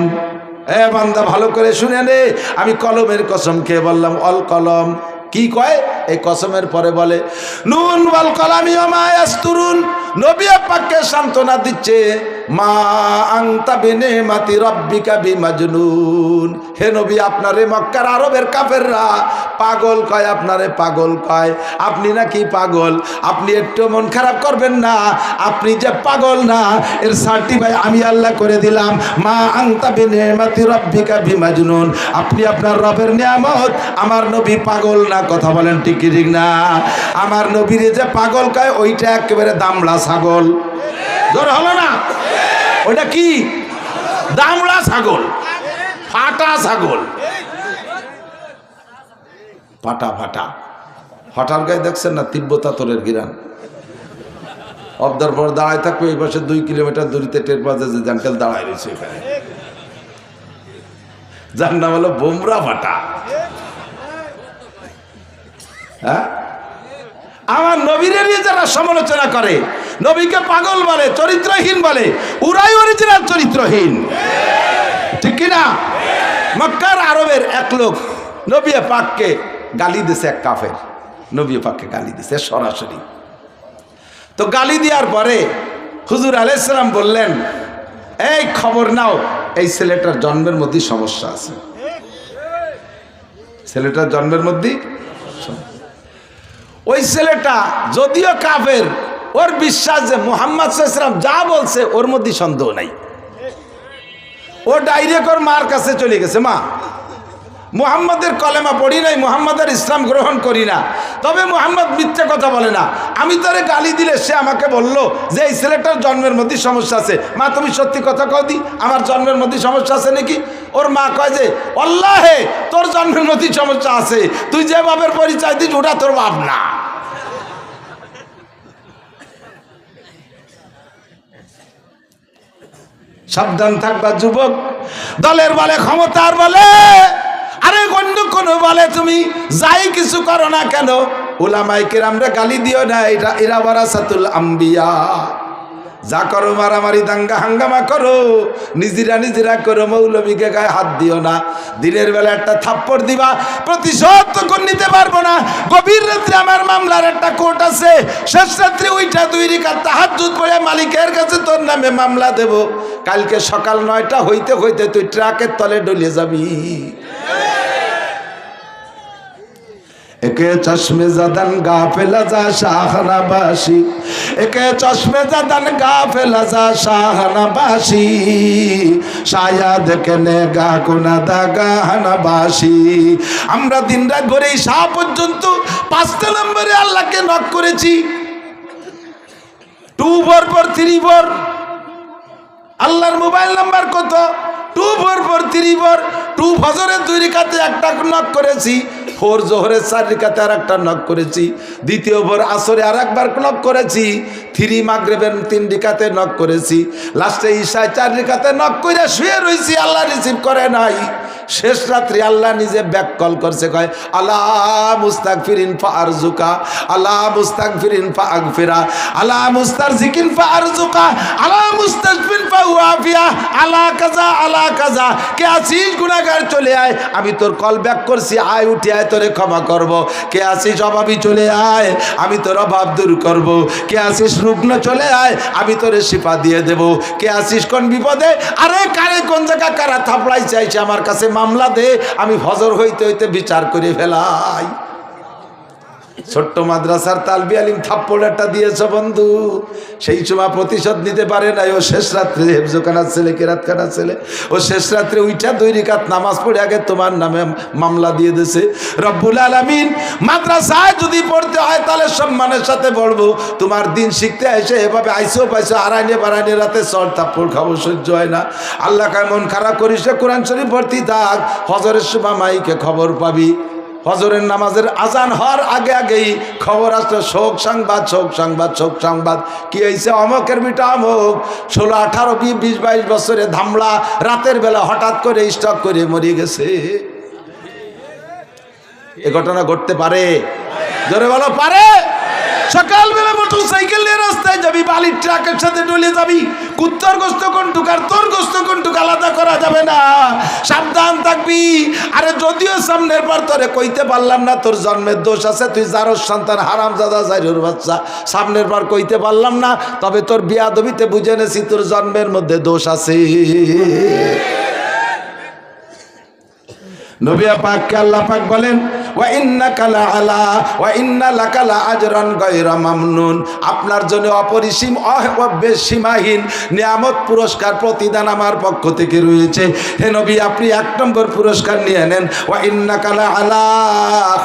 এ বান্দা ভালো করে শুনে নে, আমি কলমের কসম খেয়ে বললাম অল কলম। কি কয়? এই কসমের পরে বলে নুন ওয়াল কালামি মা ইয়াসতুরুন। নবী পাককে সান্ত্বনা দিচ্ছে, মা আনতা বিনিমাতি রাব্বিকা বিমাজনুন। হে নবী, আপনারে মক্কার আরবের কাফেররা পাগল কয়, আপনারে পাগল কয়। আপনি নাকি পাগল? আপনি একটু মন খারাপ করবেন না, আপনি যে পাগল না এর সার্টিফাই আমি আল্লাহ করে দিলাম। মা আনতা বিনিমাতি রাব্বিকা বিমাজনুন। আপনি আপনার রবের নিয়ামত, আমার নবী পাগল না। কথা বলেন ঠিক কি ঠিক না? আমার নবীরে যে পাগল কয় ওইটা একেবারে দামড়া ছাগল। জোর হলো না? ওইটা কি? দামড়া ছাগল, ফাটা ছাগল, ফাটা ফাটা ফাটার গায়ে দেখছেন না তিব্বতা তোরের গিরান। অবদার পর দাঁড়ায় থাকবে, এই পাশে 2 কিলোমিটার দূরিতে টের পাওয়া যায় যে জাঙ্কেল দাঁড়ায় রয়েছে এখানে, যার নাম হলো বোমরা ফাটা। হ্যাঁ, আমার নবীরে নিয়ে যারা সমালোচনা করে, নবীকে পাগল বলে, চরিত্রহীন বলে, ওরাই অরিজিনাল চরিত্রহীন। ঠিক কিনা? মক্কার আরবের এক লোক নবী পাককে গালি দিছে, এক কাফের নবী পাককে গালি দিছে সরাসরি। তো গালি দেওয়ার পরে হুজুর আলাইহিস সালাম বললেন, এই খবর নাও, এই ছেলেটার জন্মের মধ্যে সমস্যা আছে, ছেলেটার জন্মের মধ্যে। ওই ছেলেটা যদিও কাফের, ওর বিশ্বাস যে মুহাম্মদ সাল্লাল্লাহু আলাইহি ওয়াসাল্লাম যা বলছে ওর মধ্যে সন্দেহ নাই। ও ডাইরেক্ট ওর মার কাছে চলে গেছে, মা মুহাম্মদের কলেমা পড়ি নাই, মুহাম্মদের ইসলাম গ্রহণ করি না, তবে মুহাম্মদ মিথ্যে কথা বলে না। আমি তারে গালি দিলে সে আমাকে বলল যে এই ছেলেটার জন্মের মধ্যে সমস্যা আছে। মা তুমি সত্যি কথা কও দি, আমার জন্মের মধ্যে সমস্যা আছে নাকি? ওর মা কয় যে আল্লাহে তোর জন্মের মধ্যে সমস্যা আছে, তুই যে বাপের পরিচয় দিস ওটা তোর বাপ না। সাবধান থাকবা যুবক, দলের বলে ক্ষমতার বলে আরে অন্য কোনো বলে তুমি যাই কিছু করো না কেন, উলামায়ে কেরামরা গালি দিও না, এরা ওয়ারাসাতুল আম্বিয়া, যা করো মারামারি দাঙ্গা হাঙ্গামা করো, নিজেরা করো, মৌলবীকে গায়ে হাত দিও না। দিনের বেলা একটা থাপ্পড় দিবা, প্রতিশোধ তখন নিতে পারবো না। গভীর রাত্রে আমার মামলার একটা কোর্ট আছে, শেষ রাত্রে ওইটা 2 রাকাত তাহাজ্জুদ পড়ে মালিকের কাছে তোর নামে মামলা দেব। কালকে সকাল 9টা হইতে হইতে তুই ট্রাকের তলে ডলে যাবি। একে চশমে জাদান গাফেলা যা শাহনাবাসী, একে চশমে জাদান গাফেলা যা শাহনাবাসী, শায়াদ কেনে গা কোনাদা গাহনাবাসী। আমরা দিন রাত ভরে শাহ পর্যন্ত 5টা নম্বরে আল্লাহকে নক করেছি। 24434 আল্লাহর মোবাইল নাম্বার কত? 24434। 2 ফজরের 2 রাকাতে একটা নক করেছি, 4 জোহরের 4 রাকাতে আর একটা নক করেছি, দ্বিতীয় ভোর আসরে আর একবার নক করেছি, 3 মাগরিবের 3 রাকাতে নক করেছি, লাস্টে ঈশায় 4 রাকাতে নক করে শুয়ে রইছি, আল্লাহ রিসিভ করে নাই। শেষ রাত্রি আল্লাহ নিজে ব্যাক কল করছে, কয় আলা মুস্তাগফিরিন ফারজুকা, আলা মুস্তাগফিরিন ফাগফিরা, আলা মুস্তারজিকিন ফারজুকা, আলা মুস্তাগফিরিন ফাওয়াফিয়া, আলা কাজা আলা কাজা। কে আছিস গুনাহগার চলে আয়, আমি তোর কল ব্যাক করছি, আয় উঠে আয়, তোরে ক্ষমা করব। কে আছিস অভাবী চলে আয়, আমি তোর অভাব দূর করব। কে আছিস রুগ্ন চলে আয়, আমি তোরে শিফা দিয়ে দেব। কে আছিস কোন বিপদে, আরে কারে কোন জায়গা কারা থাপড়াই চাইছে আমার কাছে মামলা দে, আমি ফজর হইতে হইতে বিচার করে ফেলাই। ছোট্ট মাদ্রাসার তালবি আলিম থাপ্পড় একটা দিয়েছ বন্ধু, সেই সময় প্রতিশোধ নিতে পারে নাই। ও শেষ রাত্রে হেফজোখানার ছেলে, কেরাতখানার ছেলে, ও শেষ রাত্রে উইটা 2 রাকাত নামাজ পড়ে আগে তোমার নামে মামলা দিয়ে দিয়েছে। রব্বুল আলামিন মাদ্রাসায় যদি পড়তে হয় তাহলে সম্মানের সাথে পড়বো। তোমার দিন শিখতে এসে এভাবে আইসো পাইসো, আড়াইনে বাড়াইনে রাতে চর থাপ্পড় খাবো, সহ্য হয় না। আল্লাহ কায় মন খারাপ করিস, কোরআন শরীফ ভর্তি থাক, ফজরের সময় মাইকে খবর পাবি। ফজরের নামাজের আজান হওয়ার আগে আগেই খবর আসতো, শোক সংবাদ, শোক সংবাদ, শোক সংবাদ। কি হয়েছে? অমকের বিটা অমক 16, 18, 20, 22 বছরে ধামলা, রাতের বেলা হঠাৎ করে স্ট্রোক করে মরে গেছে। এ ঘটনা ঘটতে পারে? জোরে বলো পারে? সকালবেলা মোটর সাইকেল নিয়ে রাস্তায় যাবি, বালির ট্রাকের সাথে ডলে যাবি, কুত্তর গোস্ত কোনটুক আর তোর গোস্ত কোনটুক আলাদা করা যাবে না, সাবধান থাকবি। আরে যদিও সামনের বার তোরে কইতে পারলাম না তোর জন্মের দোষ আছে, তুই জারোর সন্তান, হারামজাদা জাইরুর বাচ্চা, সামনের বার কইতে পারলাম না, তবে তোর বিয়াদবিতে বুঝে নেছি তোর জন্মের মধ্যে দোষ আছে। নবী পাককে আল্লাহ পাক বলেন ওয়া ইন্নাকা লাআলা ওয়া ইন্না লাকা লাআজরান গায়রা মামনুন, আপনার জন্য অপরিসীম সীমাহীন নিয়ামত, পুরস্কার, প্রতিদান আমার পক্ষ থেকে রয়েছে। হে নবী, আপনি 1 নম্বর পুরস্কার নিয়ে নেন। ওয়া ইন্নাকা লাআলা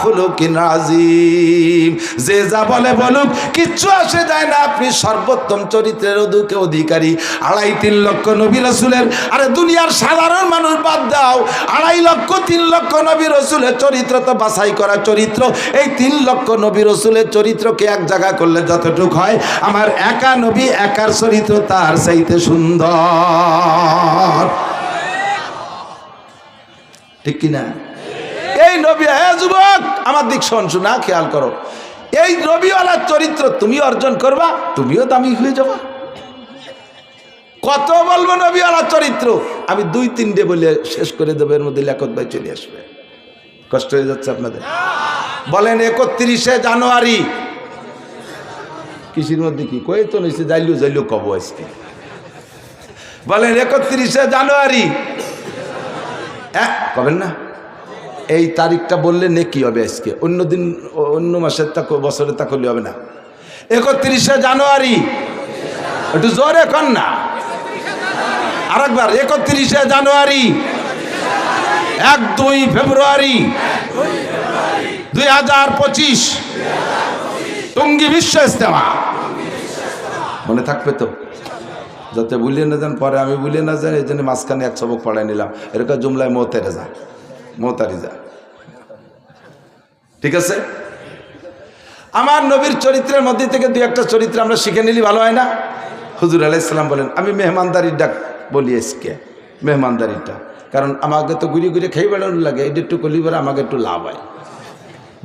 খুলুকিন আযীম, যে যা বলে বলুক কিচ্ছু আসে যায় না, আপনি সর্বোত্তম চরিত্রের অধিকারী। 2.5-3 লক্ষ নবী রাসূলের, আরে দুনিয়ার সাধারণ মানুষ বাদ দাও, 2.5 লক্ষ 3 লক্ষ নবী রাসূলের চরিত্র তো বাছাই করা চরিত্র। এই 3 লক্ষ নবী রাসূলের চরিত্রকে এক জায়গা করলে যতটুকু হয়, আমার একা নবী একার চরিত্র তার চাইতে সুন্দর। ঠিক কিনা? এই নবী, হ্যাঁ যুবক আমার দিক শোনা, খেয়াল করো, এই নবীওয়ালার চরিত্র তুমি অর্জন করবা, তুমিও দামি হয়ে যাবা। কত বলবো নবীওয়ালার চরিত্র, আমি 2-3টে বলে শেষ করে দেবো, এর মধ্যে লিয়াকত ভাই চলে আসবে। কষ্ট হয়ে যাচ্ছে আপনাদের? বলেন 31শে জানুয়ারি কৃষির মধ্যে কি কয়ে তো নিচ্ছে, যাইলেও কব আজকে। বলেন 31শে জানুয়ারি কবেন না? এই তারিখটা বললে নেকি হবে আজকে, অন্য দিন অন্য মাসের তা বছরের তা করলে হবে না। 31শে জানুয়ারি, একটু জোরে কর না, আরেকবার 31শে জানুয়ারি, 1-2 ফেব্রুয়ারি 2025 টঙ্গী বিশ্ব ইজতেমা। মনে থাকবে তো? যাতে ভুলিয়ে না যান, পরে আমি ভুলিয়ে না যান, এই জন্য মাঝখানে 1 সবক পড়াই নিলাম। এরকম জুমলায় মোতারি যা, ঠিক আছে? আমার নবীর চরিত্রের মধ্যে থেকে 2-1টা চরিত্র আমরা শিখে নিলি ভালো হয় না? হুজুর আলাইহিস সালাম বলেন, আমি মেহমানদারির ডাক বলি আজকে, মেহমানদারিটা, কারণ আমাকে তো ঘুরে ঘুরে খেয়ে বেড়ানো লাগে, এটা একটু করলি পরে আমাকে একটু লাভ হয়।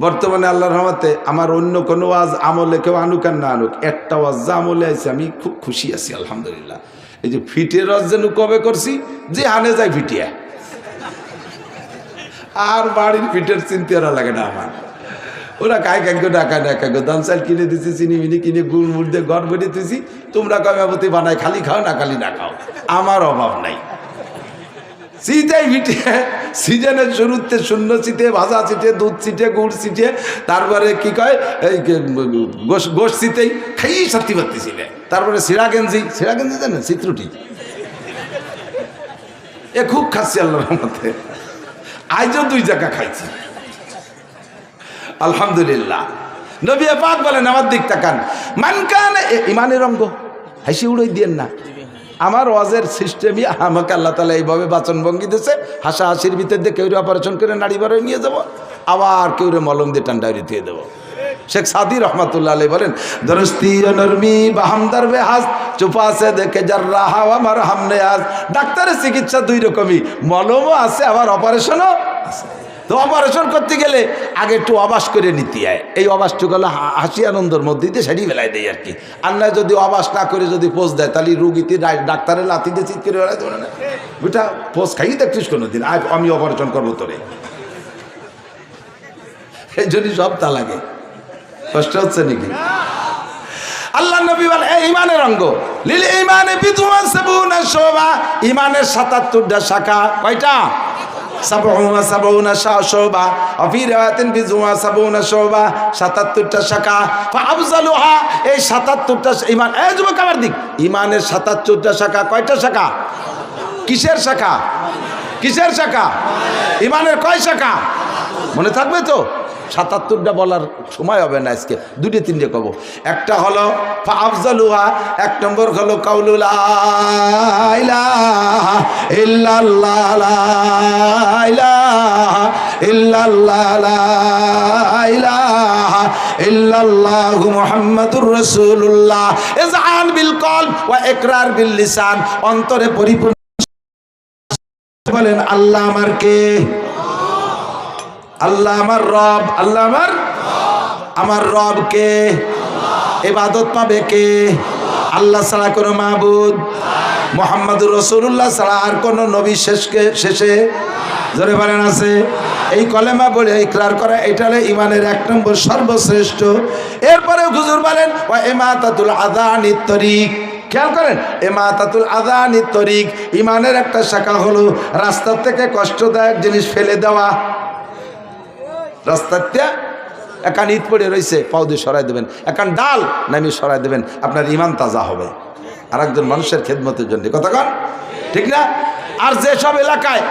বর্তমানে আল্লাহর রহমতে আমার অন্য কোনো ওয়াজ আমলে কেউ আনুক আর না আনুক, একটা ওয়াজ যা আমলে আছে আমি খুব খুশি আছি আলহামদুলিল্লাহ। এই যে ফিটের ওয়াজ যেন কবে করছি, যে হানে যায় ফিটিয়া, আর বাড়ির ফিটের চিন্তা লাগে না আমার। ওরা কায় কাকে ডাকা ডাকা গো, দান চাল কিনে দিচ্ছি, চিনি মিনি কিনে গুড় মুড় দিয়ে ঘর ভরে দিতেছি, তোমরা কমাবতী বানায় খালি খাও না খালি না খাও, আমার অভাব নাই। শীতেই ভিটে সিজনের শুরুতে শূন্য ছিটে, ভাজা ছিটে, দুধ ছিটে, গুড় ছিটে, তারপরে কি কয় এই গোশ ছিটেই খাই সত্যি পারতেছিলে। তারপরে সিরা গেঞ্জি জানেন, চিত্রটি এ খুব খাচ্ছি আল্লাহর রহমতে, আজও 2 জায়গা খাইছি আলহামদুলিল্লাহ। নবী পাক বলেন, আমার দিক তাকান, মান কানা ইমানের অঙ্গ, হাসি উড়াই দিয়েন না। আমার ওয়াজের সিস্টেমই আমাকে আল্লাহ তাআলা এইভাবে বাচনভঙ্গি দিয়েছে, হাসাহাসির ভিতর দিয়ে কেউ অপারেশন করে নাড়ি বাড়ি নিয়ে যাব, আবার কেউ মলম দিয়ে ঠান্ডায় দিয়ে দেবো। শেখ সাদি রহমাতুল্লাহ আলাইহি বলেন, দরস্তি নরমি বাহামদার বেহাজ চুপা আছে দেখে যার রাহা আমার হামনে আজ। ডাক্তারের চিকিৎসা 2 রকমই, মলমও আছে আবার অপারেশনও আছে। তো অপারেশন করতে গেলে আগে একটু অবাস করে নিতে হয়, এই অবাসটুকু হলো হাসি আনন্দের মধ্যে দিয়ে সেটি বেলায় দেয় আর কি। আর না যদি অবাস না করে যদি পোষ দেয়, তাহলে রুগীতে ডাক্তারের লাথিতে চিৎ করে বেড়াতে পারে না, ওইটা পোষ খাইয়ে দেখছিস কোনো দিন, আমি অপারেশন করবো তোরে, এই জন্যই সব তা লাগে। কষ্ট হচ্ছে নাকি? আল্লাহ নবী বলেন, এই ইমানের অঙ্গ, লিল ইমানে বিদুয়া সাবুনা শোভা, ইমানের 77টা শাখা। কয়টা? 77 শোভা, ফি রিওয়ায়াতিন বিদুয়া 70 শোভা, 77টা শাখা। ফাআফজালুহা, এই 77টা ইমান, এই যুবক আমার দিক, ইমানের 77টা শাখা। কয়টা শাখা? কিসের শাখা? কিসের শাখা? ইমানের কয় শাখা মনে থাকবে তো? 77টা বলার সময় হবে না আজকে, 2-3টে কব। একটা হলো ফাআফজালুহা, 1 নম্বর হলো কাউলু লা ইলাহা ইল্লাল্লাহ, লা ইলাহা ইল্লাল্লাহ, লা ইলাহা ইল্লাল্লাহু মুহাম্মাদুর রাসূলুল্লাহ। ইযআন বিল কলব ওয়া ইকরার বিল লিসান, অন্তরে পরিপূর্ণ বলেন আল্লাহ আমার কে? আল্লাহ আমার রব। আল্লাহ আমার রব কে? ইবাদত পাবে কে? আল্লাহ ছাড়া কোনো মাবুদ, মুহাম্মাদুর রাসূলুল্লাহ ছাড়া আর কোনো নবী শেষে জোরে বলেন আছে? এই কলেমা বলে ইকরার করা, এটা হলো ইমানের 1 নম্বর সর্বশ্রেষ্ঠ। এরপরে হুজুর বলেন ওয়া ইমাতাতুল আযানিত তরিক। খেয়াল করেন, ইমাতাতুল আযানিত তরিক, ইমানের একটা শাখা হলো রাস্তা থেকে কষ্টদায়ক জিনিস ফেলে দেওয়া। রাস্তাতে একান ইট পড়ে রয়েছে, পাও দিয়ে সরাই দেবেন, একান ডাল নামিয়ে সরাই দেবেন, আপনার ইমান তাজা হবে আর একজন মানুষের খেদমতের জন্য। কথা কন ঠিক না? আর যেসব এলাকায়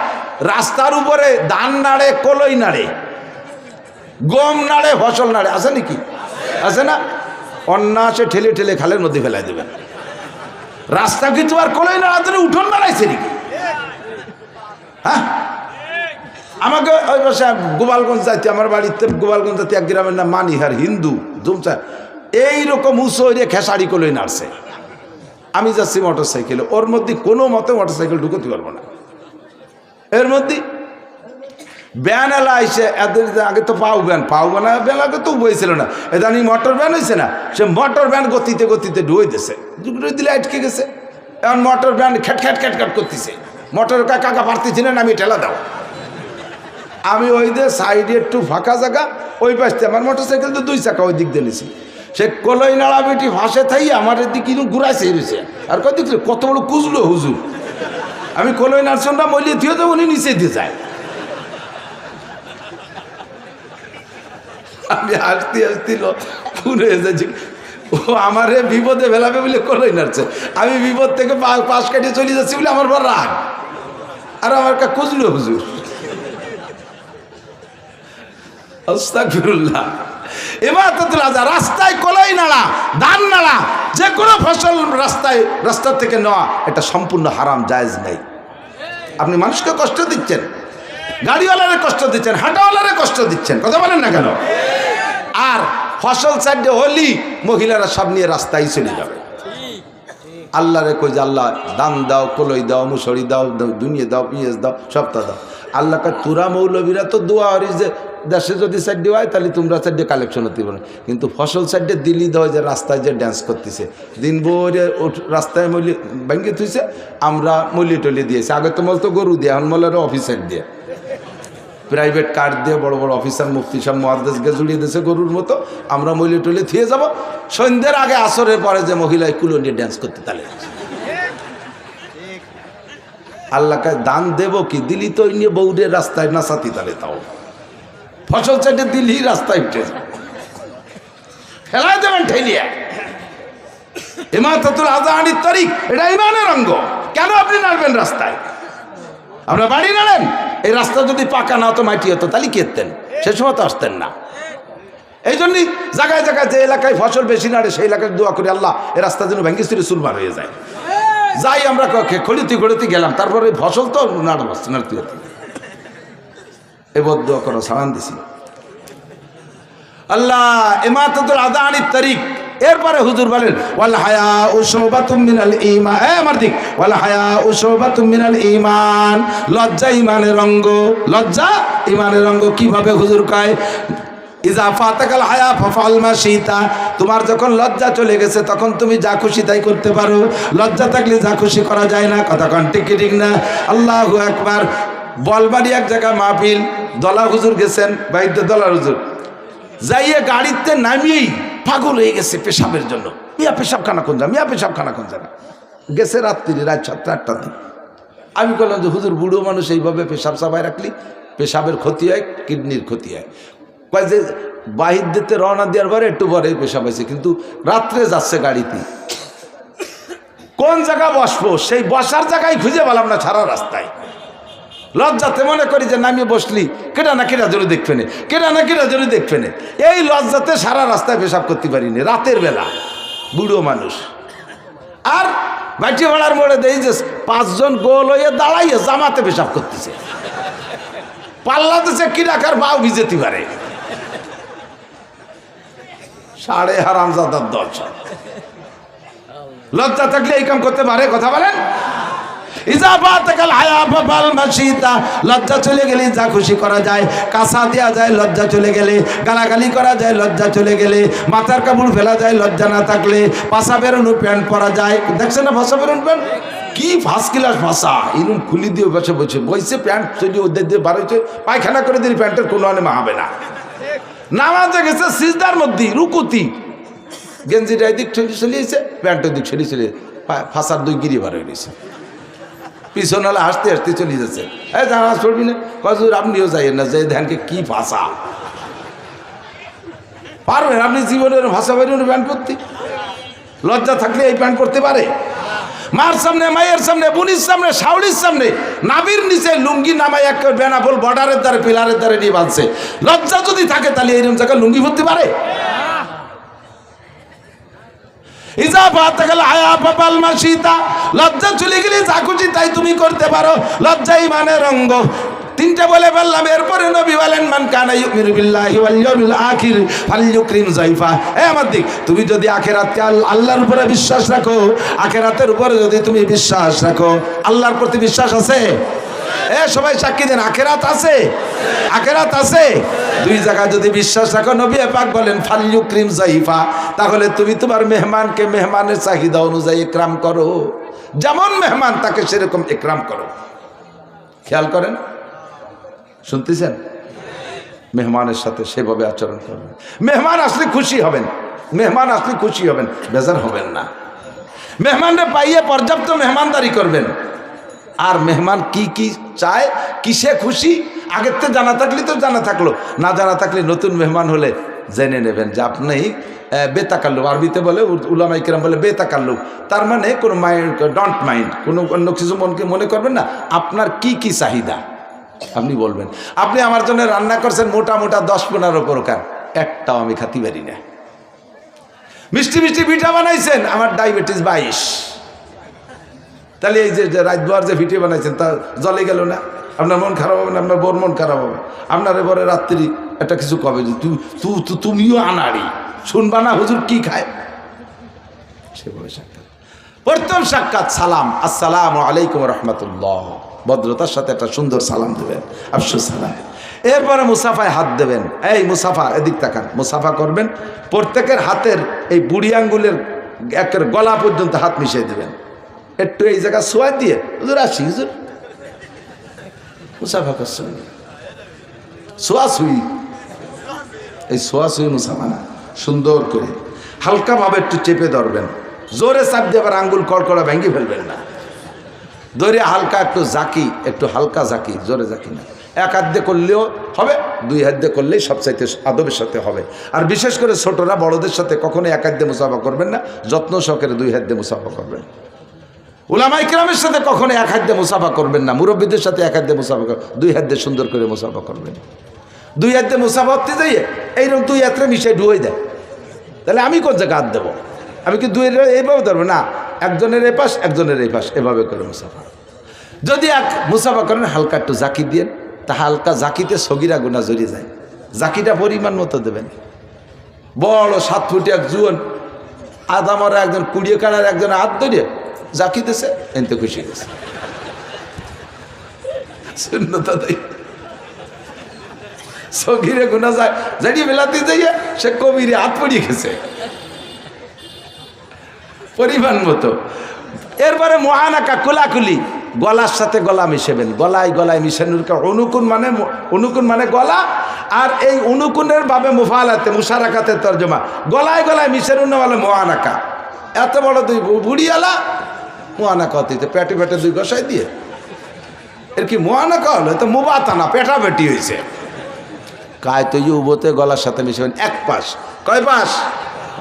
রাস্তার উপরে ধান নাড়ে, কলই নাড়ে, গম নাড়ে, ফসল নাড়ে, আছে নাকি? আছে না? অন্যাসে ঠেলে ঠেলে খালের মধ্যে ফেলাই দেবেন। রাস্তা কিন্তু আর কলই নাড়া ধরে উঠোন বানাইছে নাকি? হ্যাঁ, আমাকে ওই পাশে গোপালগঞ্জ যাইতে, আমার বাড়িতে গোপালগঞ্জ যাতে এক গ্রামের নাম মানিহার, হিন্দু জুমচা, এইরকম উঁচু হয়ে খেসারি কলই নাড়ছে। আমি যাচ্ছি মোটর সাইকেলে, ওর মধ্যে কোনো মতে মোটর সাইকেল ঢুকতে পারবো না। এর মধ্যে ব্যান এলা আইসে, এদের আগে তো পাও ব্যান না, ব্যান আগে তো বইছিল না, এদানি মোটর ব্যান হয়েছে না, সে মোটর ব্যান গতিতে গতিতে ঢুয়ে দিছে, ঢুকে দিলে আটকে গেছে। এখন মোটর ব্যান খ্যাট খ্যাট খ্যাট খ্যাট করতেছে, মোটর কাকা পারতেছিলেন, আমি ঠেলা দাও। আমি ওই দিয়ে সাইডে একটু ফাঁকা জায়গা, ওই পাশে আমার মোটর সাইকেল তো 2 চাকা ওই দিক দিয়ে নিছি, সে কলই নাড়া বেটি ফাঁসে থাই আমার দিকে কিন্তু ঘুরাইছে হেরেছে। আর কত দেখলে কত বড় কুজলো হুজুর, আমি কলই নাড়ছনটা মলিয়ে দিয়ে যাবো, উনি নিচে দিয়ে যায়। আমি হাসতে হাসছিল পুরে যাচ্ছি, ও আমার বিপদে ফেলাবে বলে কলই নাড়ছে, আমি বিপদ থেকে পাশ কাটিয়ে চলে যাচ্ছি বলে আমার বড় রাগ, আর আমার কা কুজলো হুজুর। আস্তাগফিরুল্লাহ। ইমাতাতুল আযা, রাস্তায় কলাই নাড়া, ধান নাড়া, যে কোনো ফসল রাস্তা থেকে নেওয়া, এটা সম্পূর্ণ হারাম, জায়েজ নাই। আপনি মানুষকে কষ্ট দিচ্ছেন, গাড়িওয়ালারে কষ্ট দিচ্ছেন, হাঁটাওয়ালারে কষ্ট দিচ্ছেন, কথা বলেন না কেন? আর ফসল সাইডে হলি মহিলারা সব নিয়ে রাস্তায় চলে যাবে। আল্লাহরে কই যে আল্লাহ দান দাও, কলই দাও, মুসরি দাও, দুনিয়া দাও, পিঁয়াজ দাও, সবটা দাও। আল্লাহকে তুরা মৌলবীরা তো দোয়া হরিস যে দেশে যদি সাইডে হয় তাহলে তোমরা সাইডে কালেকশন হতে পারো, কিন্তু ফসল সাইডে দিল্লি দেওয়া যে রাস্তায় যে ড্যান্স করতেছে দিন ভোরে রাস্তায় মলি ভেঙে থুইছে, আমরা মলি টলি দিয়েছি। আগে তো মল তো গরু দিয়ে, এখন মলের অফিসার দিয়ে, প্রাইভেট কার দিয়ে বড় বড় অফিসার মুফতি সব মহাদেশকে জুড়িয়ে দিয়েছে গরুর মতো। আমরা মলি টলি থুয়ে যাব, সন্ধ্যের আগে আসরের পরে যে মহিলায় কুলো নিয়ে ড্যান্স করতে তাহলে আল্লাহকে দান দেব কি দিলি তো নিয়ে বৌদের রাস্তায় না সাথী তালে, তাও ফসল চাইতে দিলি রাস্তায় উঠে ফেলা দেবেন ঠেলিয়া। ইমাতাতুল আযানির তরিক, এটা ইমানের অঙ্গ। কেন আপনি নাড়বেন রাস্তায়? আপনার বাড়ি নাড়েন, এই রাস্তা যদি পাকা না হতো মাটি হতো তাহলে কেতেন, সে সময় তো আসতেন না। এই জন্যই জায়গায় জায়গায় যে এলাকায় ফসল বেশি নাড়ে সেই এলাকায় দোয়া করি আল্লাহ এই রাস্তা যেন ভেঙ্গি স্থিরে চুরমার হয়ে যায়। যাই আমরা খড়িতে গেলাম, তারপরে ফসল তো নাড়তে হতে এবার দোয়া করো, সালাম দিছি আল্লাহ ইমাতাতুল আযানির তরিক। এরপরে হুজুর বলেন ওয়াল হায়াউ শুবাতুম মিনাল ঈমান, আমার দিক ওয়াল হায়াউ শুবাতুম মিনাল ঈমান, লজ্জা ঈমানের অঙ্গ। লজ্জা ঈমানের অঙ্গ কিভাবে হুজুর কয়? ইজা ফাতাকাল হায়া ফাফআল মা শিতা, তোমার যখন লজ্জা চলে গেছে তখন তুমি যা খুশি তাই করতে পারো। লজ্জা থাকলে যা খুশি করা যায় না, কথা কোন ঠিক ঠিক না? আল্লাহু আকবার। বলবাড়ি এক জায়গায় মাহফিল, দলা হুজুর গেছেন, বাইদ্য দলা হুজুর যাইয়ে গাড়িতে নামিয়েই পাগল হয়ে গেছে পেশাবের জন্য। মিয়া পেশাবখানা কোন জায়গা, মিয়া পেশাবখানা কোন জায়গা গেছে রাত্রি, রাত 7-8টার দিন। আমি বললাম যে হুজুর বুড়ো মানুষ এইভাবে পেশাব চাপায় রাখলি পেশাবের ক্ষতি হয়, কিডনির ক্ষতি হয়। কয় যে বাহির দিতে রওনা দেওয়ার পরে একটু পরে পেশাব হয়েছে, কিন্তু রাত্রে যাচ্ছে গাড়িতে, কোন জায়গা বসবো সেই বসার জায়গায় খুঁজে পেলাম না সারা রাস্তায়। লজ্জাতে মনে করি যে নামিয়ে বসলি কেটা না কেটা জোরে দেখবে না, কেটা না কেটা জোরে দেখবে না, এই লজ্জাতে সারা রাস্তায় পেশাব করতে পারিনি রাতের বেলা, বুড়ো মানুষ। আর বাটি ভাড়ার মোড়ে দেই যে 5 জন গোল হয়ে দাঁড়াইয়ে জামাতে পেশাব করতেছে, পাল্লাতেছে কি রাখার বাউ ভিজেতে পারে। সাড়ে হারামজাদার দল। লজ্জা থাকলে এই কাম করতে পারে, কথা বলেন? লজ্জা চলে গেলে যা খুশি করা যায়, কাঁচা দেওয়া যায় লজ্জা চলে গেলে, গালাগালি করা যায় লজ্জা চলে গেলে, মাথার কাপড় ফেলা যায় লজ্জা না থাকলে, পাশা বেরোনো প্যান্ট পরা যায়। দেখছেন না ভাষা বেরোন প্যান্ট কি ফার্স্ট ক্লাস ভাষা, এরকম খুলি দিয়ে বসে বসে বইছে প্যান্ট চলি ওদের দিয়ে বাড়াইছে, পায়খানা করে দিলে প্যান্টের কোনো আনে মাহাবে না। নামাজে গেছে সিজদার মধ্যে রুকুতি, গেঞ্জিটা এদিক ঠেলে চলিয়েছে, প্যান্টের দিক ছেড়ে চলে ফাঁসার 2 গিরি বার হয়ে গেছে, পিছনালা হাসতে হাসতে চলে যাচ্ছে। এই জানাজ পড়বি না, কজুর আপনিও যাইয়েন না, যে ধ্যানকে কি ভাষা পারবেন আপনি জীবনের ভাষা বেরোন প্যান্ট করতে? লজ্জা থাকলে এই প্যান্ট করতে পারে? মার সামনে, মায়ের সামনে, বোনির সামনে, শাওড়ির সামনে, নাবির নিচে লুঙ্গি নামাই এক বেনাফল বর্ডারের দ্বারে পিলারের দ্বারে নিয়ে বাঁধছে। লজ্জা যদি থাকে তাহলে এইরকম জায়গায় লুঙ্গি পরতে পারে? লজ্জা চলে গেলে যা খুশি তাই তুমি করতে পারো, লজ্জা ঈমানের অঙ্গ। 3টে বলে বললাম, এরপরে নবী বলেন মান কানা ইউমিনু বিল্লাহি ওয়াল ইয়াউমিল আখির ফালইউকরিম যায়ফা। আমার দিক, তুমি যদি আখিরাতকে আল্লাহর উপরে বিশ্বাস রাখো, আখিরাতের উপরে যদি তুমি বিশ্বাস রাখো, আল্লাহর প্রতি বিশ্বাস আছে? সবাই সাক্ষী দেন, আখিরাত আছে, আখিরাত আছে। 2 জায়গায় যদি বিশ্বাস রাখো, নবী পাক বলেন ফালইউকরিম যায়ফা, তাহলে তুমি তোমার মেহমানকে মেহমানের চাহিদা অনুযায়ী ইকরাম করো, যেমন মেহমান তাকে সেরকম ইকরাম করো। খেয়াল করেন, শুনতেছেন? মেহমানের সাথে সেভাবে আচরণ করবেন। মেহমান আসলে খুশি হবেন, মেহমান আসলে খুশি হবেন, বেজার হবেন না। মেহমানরে পাইয়ে পর্যাপ্ত মেহমানদারি করবেন। আর মেহমান কি কি চায়, কিসে খুশি, আগের তো জানা থাকলে তো জানা থাকলো, না জানা থাকলে নতুন মেহমান হলে জেনে নেবেন যে আপনি বেতাকাল্লুক, আরবিতে বলে উলামায়ে কেরাম বলে বেতাকাল্লুক, তার মানে কোনো ডোন্ট মাইন্ড, কোনো অন্য কিছু মনে করবেন না। আপনার কি কি চাহিদা আপনি বলবেন। আপনি আমার জন্য রান্না করছেন মোটা মোটা 10-15 প্রকার, একটাও আমি খাতি পারি না। মিষ্টি মিষ্টি পিঠা বানাইছেন, আমার ডায়াবেটিস 22, তাহলে এই যে রাতভর যে পিঠে বানাইছেন তা জলে গেল না? আপনার মন খারাপ হবে না? আপনার বোর মন খারাপ হবে? আপনার এবারে রাত্রি একটা কিছু কবে যে তুমিও আনাড়ি, শুনবা না হুজুর কি খায়? সেভাবে সাক্ষাৎ, প্রথম সাক্ষাৎ সালাম, আসসালামু আলাইকুম রহমতুল্লাহ, ভদ্রতার সাথে একটা সুন্দর সালাম দেবেন, আফসুস সালাম। এরপরে মুসাফায় হাত দেবেন। এই মুসাফা, এদিক তাকান, মুসাফা করবেন, প্রত্যেকের হাতের এই বুড়ি আঙ্গুলের একের গলা পর্যন্ত হাত মিশিয়ে দেবেন, একটু এই জায়গা ছোঁয়া দিয়ে হুজুর আসি হুজুর মুসাফা করছেন, ছোঁয়াছুঁই, এই ছোঁয়াছুঁই মুসাফা না, সুন্দর করে হালকাভাবে একটু চেপে ধরবেন, জোরে চাপ দিয়ে আবার আঙ্গুল কড়কড়া ভেঙে ফেলবেন না, ধরে হালকা একটু জাকি, একটু হালকা জাকি, জোরে জাকি না। এক হাত দিয়ে করলেও হবে, দুই হাত দিয়ে করলেই সবচাইতে আদবের সাথে হবে। আর বিশেষ করে ছোটরা বড়দের সাথে কখনো এক হাত দিয়ে মুসাফা করবেন না, যত্ন সহকারে দুই হাত দিয়ে মুসাফা করবেন। উলামা ইকরামের সাথে কখনো এক হাত দিয়ে মুসাফা করবেন না, মুরব্বীদের সাথে এক হাত দিয়ে মুসাফা করবেন, দুই হাত দিয়ে সুন্দর করে মুসাফা করবেন। দুই হাত দিয়ে মুসাফা করতে যাইয়ে এইরকম দুই হাতরে মিশিয়ে ডুয়ে দেয়, তাহলে আমি কোন জায়গায় হাত দেবো? আমি কি দুই এইভাবে ধরবো না, একজনের এই পাশ একজনের এই পাশ, এভাবে করে মুসাফা। যদি এক মুসাফা করেন হালকা একটু জাকি দিয়ে, তা হালকা জাকিতে সগিরা গুণা জড়িয়ে যায়, জাকিটা পরিমাণ মতো দেবেন। বড় 7 ফুটি এক জুয়ন আদামরা একজন 20 কাড়ার একজন হাত ধরিয়ে জাকি দিয়েছে, এনতে খুশি গেছে, শূন্যতা দেয়, সগিরে গুণা যায় জাড়িয়ে বেলাতে যাইয়া সে কবিরে হাত পড়িয়ে গেছে পরিমাণ মতো। এরপরে মহানাকা কোলাকুলি, গলার সাথে গলা মিশাবেন, গলায় গলায় মিশানোর অনুকুন মানে গলা, আর এই অনুকুনের ভাবে মুফালাতে মুশারাকাতে তর্জমা, গলায় গলায় মিশানোর না বলে মহানাকা। এত বড় দুই বুড়িয়ালা মহানাকা হতে পেটে পেটে দুই গসাই দিয়ে, এর কি মহানাকা হলো? তো মুবাতানা, পেটা বেটি হয়েছে। কায় তো ইউবতে গলার সাথে মিশাবেন এক পাশ, কয় পাশ?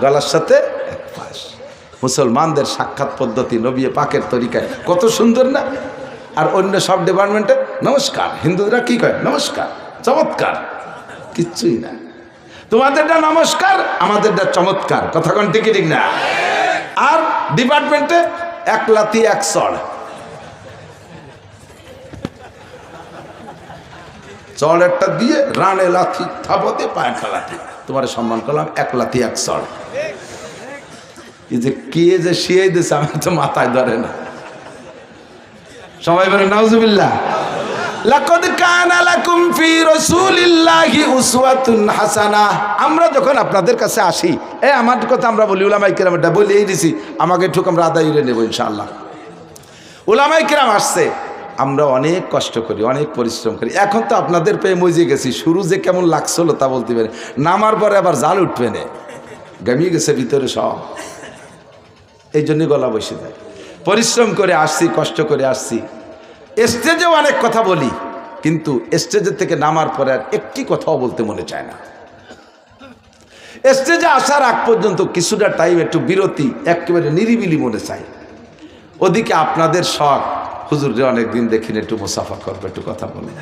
গলার সাথে এক পাশ। মুসলমানদের সাক্ষাৎ পদ্ধতি নবী পাকের তরিকায় কত সুন্দর না? আর অন্য সব ডিপার্টমেন্টে নমস্কার, হিন্দুরা কি কয়? নমস্কার, চমৎকার, কিচ্ছুই না। তোমাদেরটা নমস্কার, আমাদেরটা চমৎকার, কথা কোন ঠিক ঠিক না? আর ডিপার্টমেন্টে এক লাথি এক চড়, চড় একটা দিয়ে রানে লাথি থাপতে পায়ে লাথি, তোমার সম্মান করলাম, এক লাথি এক চড়। এই যে কে যে শিয়াই দিয়েছে আমি তো মাথায় ধরে না। সবাই বলে নাউজুবিল্লাহ। লাকাদ কানা লাকুম ফি রাসূলিল্লাহি উসওয়াতুন হাসানাহ। আমরা যখন আপনাদের কাছে আসি, আমার কথা আমরা বলি, উলামায়ে কেরামটা বলেই দিছি, আমাকে ঠুক আমরা আদায় করে নেব ইনশাআল্লাহ। উলামায়ে কেরাম আসছে, আমরা অনেক কষ্ট করি, অনেক পরিশ্রম করি। এখন তো আপনাদের পেয়ে মজে গেছি, শুরু যে কেমন লাগছিল তা বলতে পারি, নামার পরে আবার জাল উঠবে না, গামিয়ে গেছে ভিতরে সব, এই জন্য গলা বসে যায়। পরিশ্রম করে আসছি, কষ্ট করে আসছি। স্টেজেও অনেক কথা বলি, কিন্তু স্টেজের থেকে নামার পরে আর একটি কথাও বলতে মনে চায় না। স্টেজে আসার আগ পর্যন্ত কিছুটা টাইম একটু বিরতি, একেবারে নিরিবিলি মনে চাই। ওদিকে আপনাদের শখ, হুজুরে অনেকদিন দেখিনি, একটু মুসাফা করবো, একটু কথা বলে।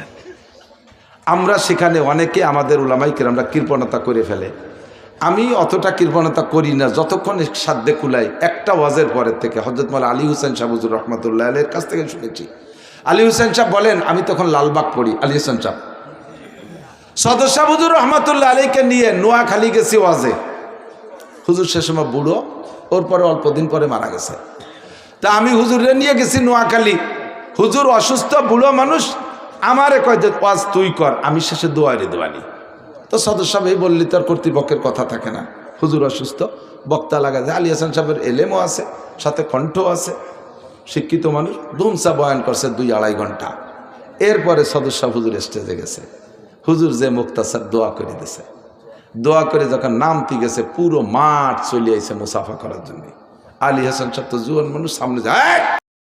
আমরা সেখানে অনেকে আমাদের উলামায়ে কেরামরা কৃপণতা করে ফেলে। আমি অতটা কৃপণতা করি না, যতক্ষণ সাধ্যে কুলাই। একটা ওয়াজের পরের থেকে হযরত মাওলানা আলী হোসেন সাহেব হুজুর রহমাতুল্লাহ আলাইহির কাছ থেকে শুনেছি। আলী হোসেন সাহেব বলেন, আমি তখন লালবাগ পড়ি, আলী হোসেন সাহেব সদর সাহেব হুজুর রহমাতুল্লাহ আলাইহিকে নিয়ে নোয়াখালী গেছি ওয়াজে। হুজুর সে সময় বুড়ো, ওর পরে অল্প দিন পরে মারা গেছে। তা আমি হুজুরে নিয়ে গেছি নোয়াখালী। হুজুর অসুস্থ, বুড়ো মানুষ, আমারে কয় যে ওয়াজ তুই কর, আমি শেষে দোয়ারে দেওয়ানি। তো সদর সাহেব এই বললি তার কর্তৃপক্ষের কথা থাকে না, হুজুর অসুস্থ, বক্তা লাগা যায়। আলী হাসান সাহেবের এলেমও আছে, সাথে কণ্ঠ আছে, শিক্ষিত মানুষ, ধুমসা বয়ান করছে 2-2.5 ঘন্টা। এরপরে সদর সাহেব হুজুর স্টেজে গেছে। হুজুর যে মুক্তাসার দোয়া করে দিয়েছে, দোয়া করে যখন নামতে গেছে, পুরো মাঠ চলে আইছে মুসাফা করার জন্য। আলী হাসান সাহেব তো জুয়ান মানুষ, সামনে যায়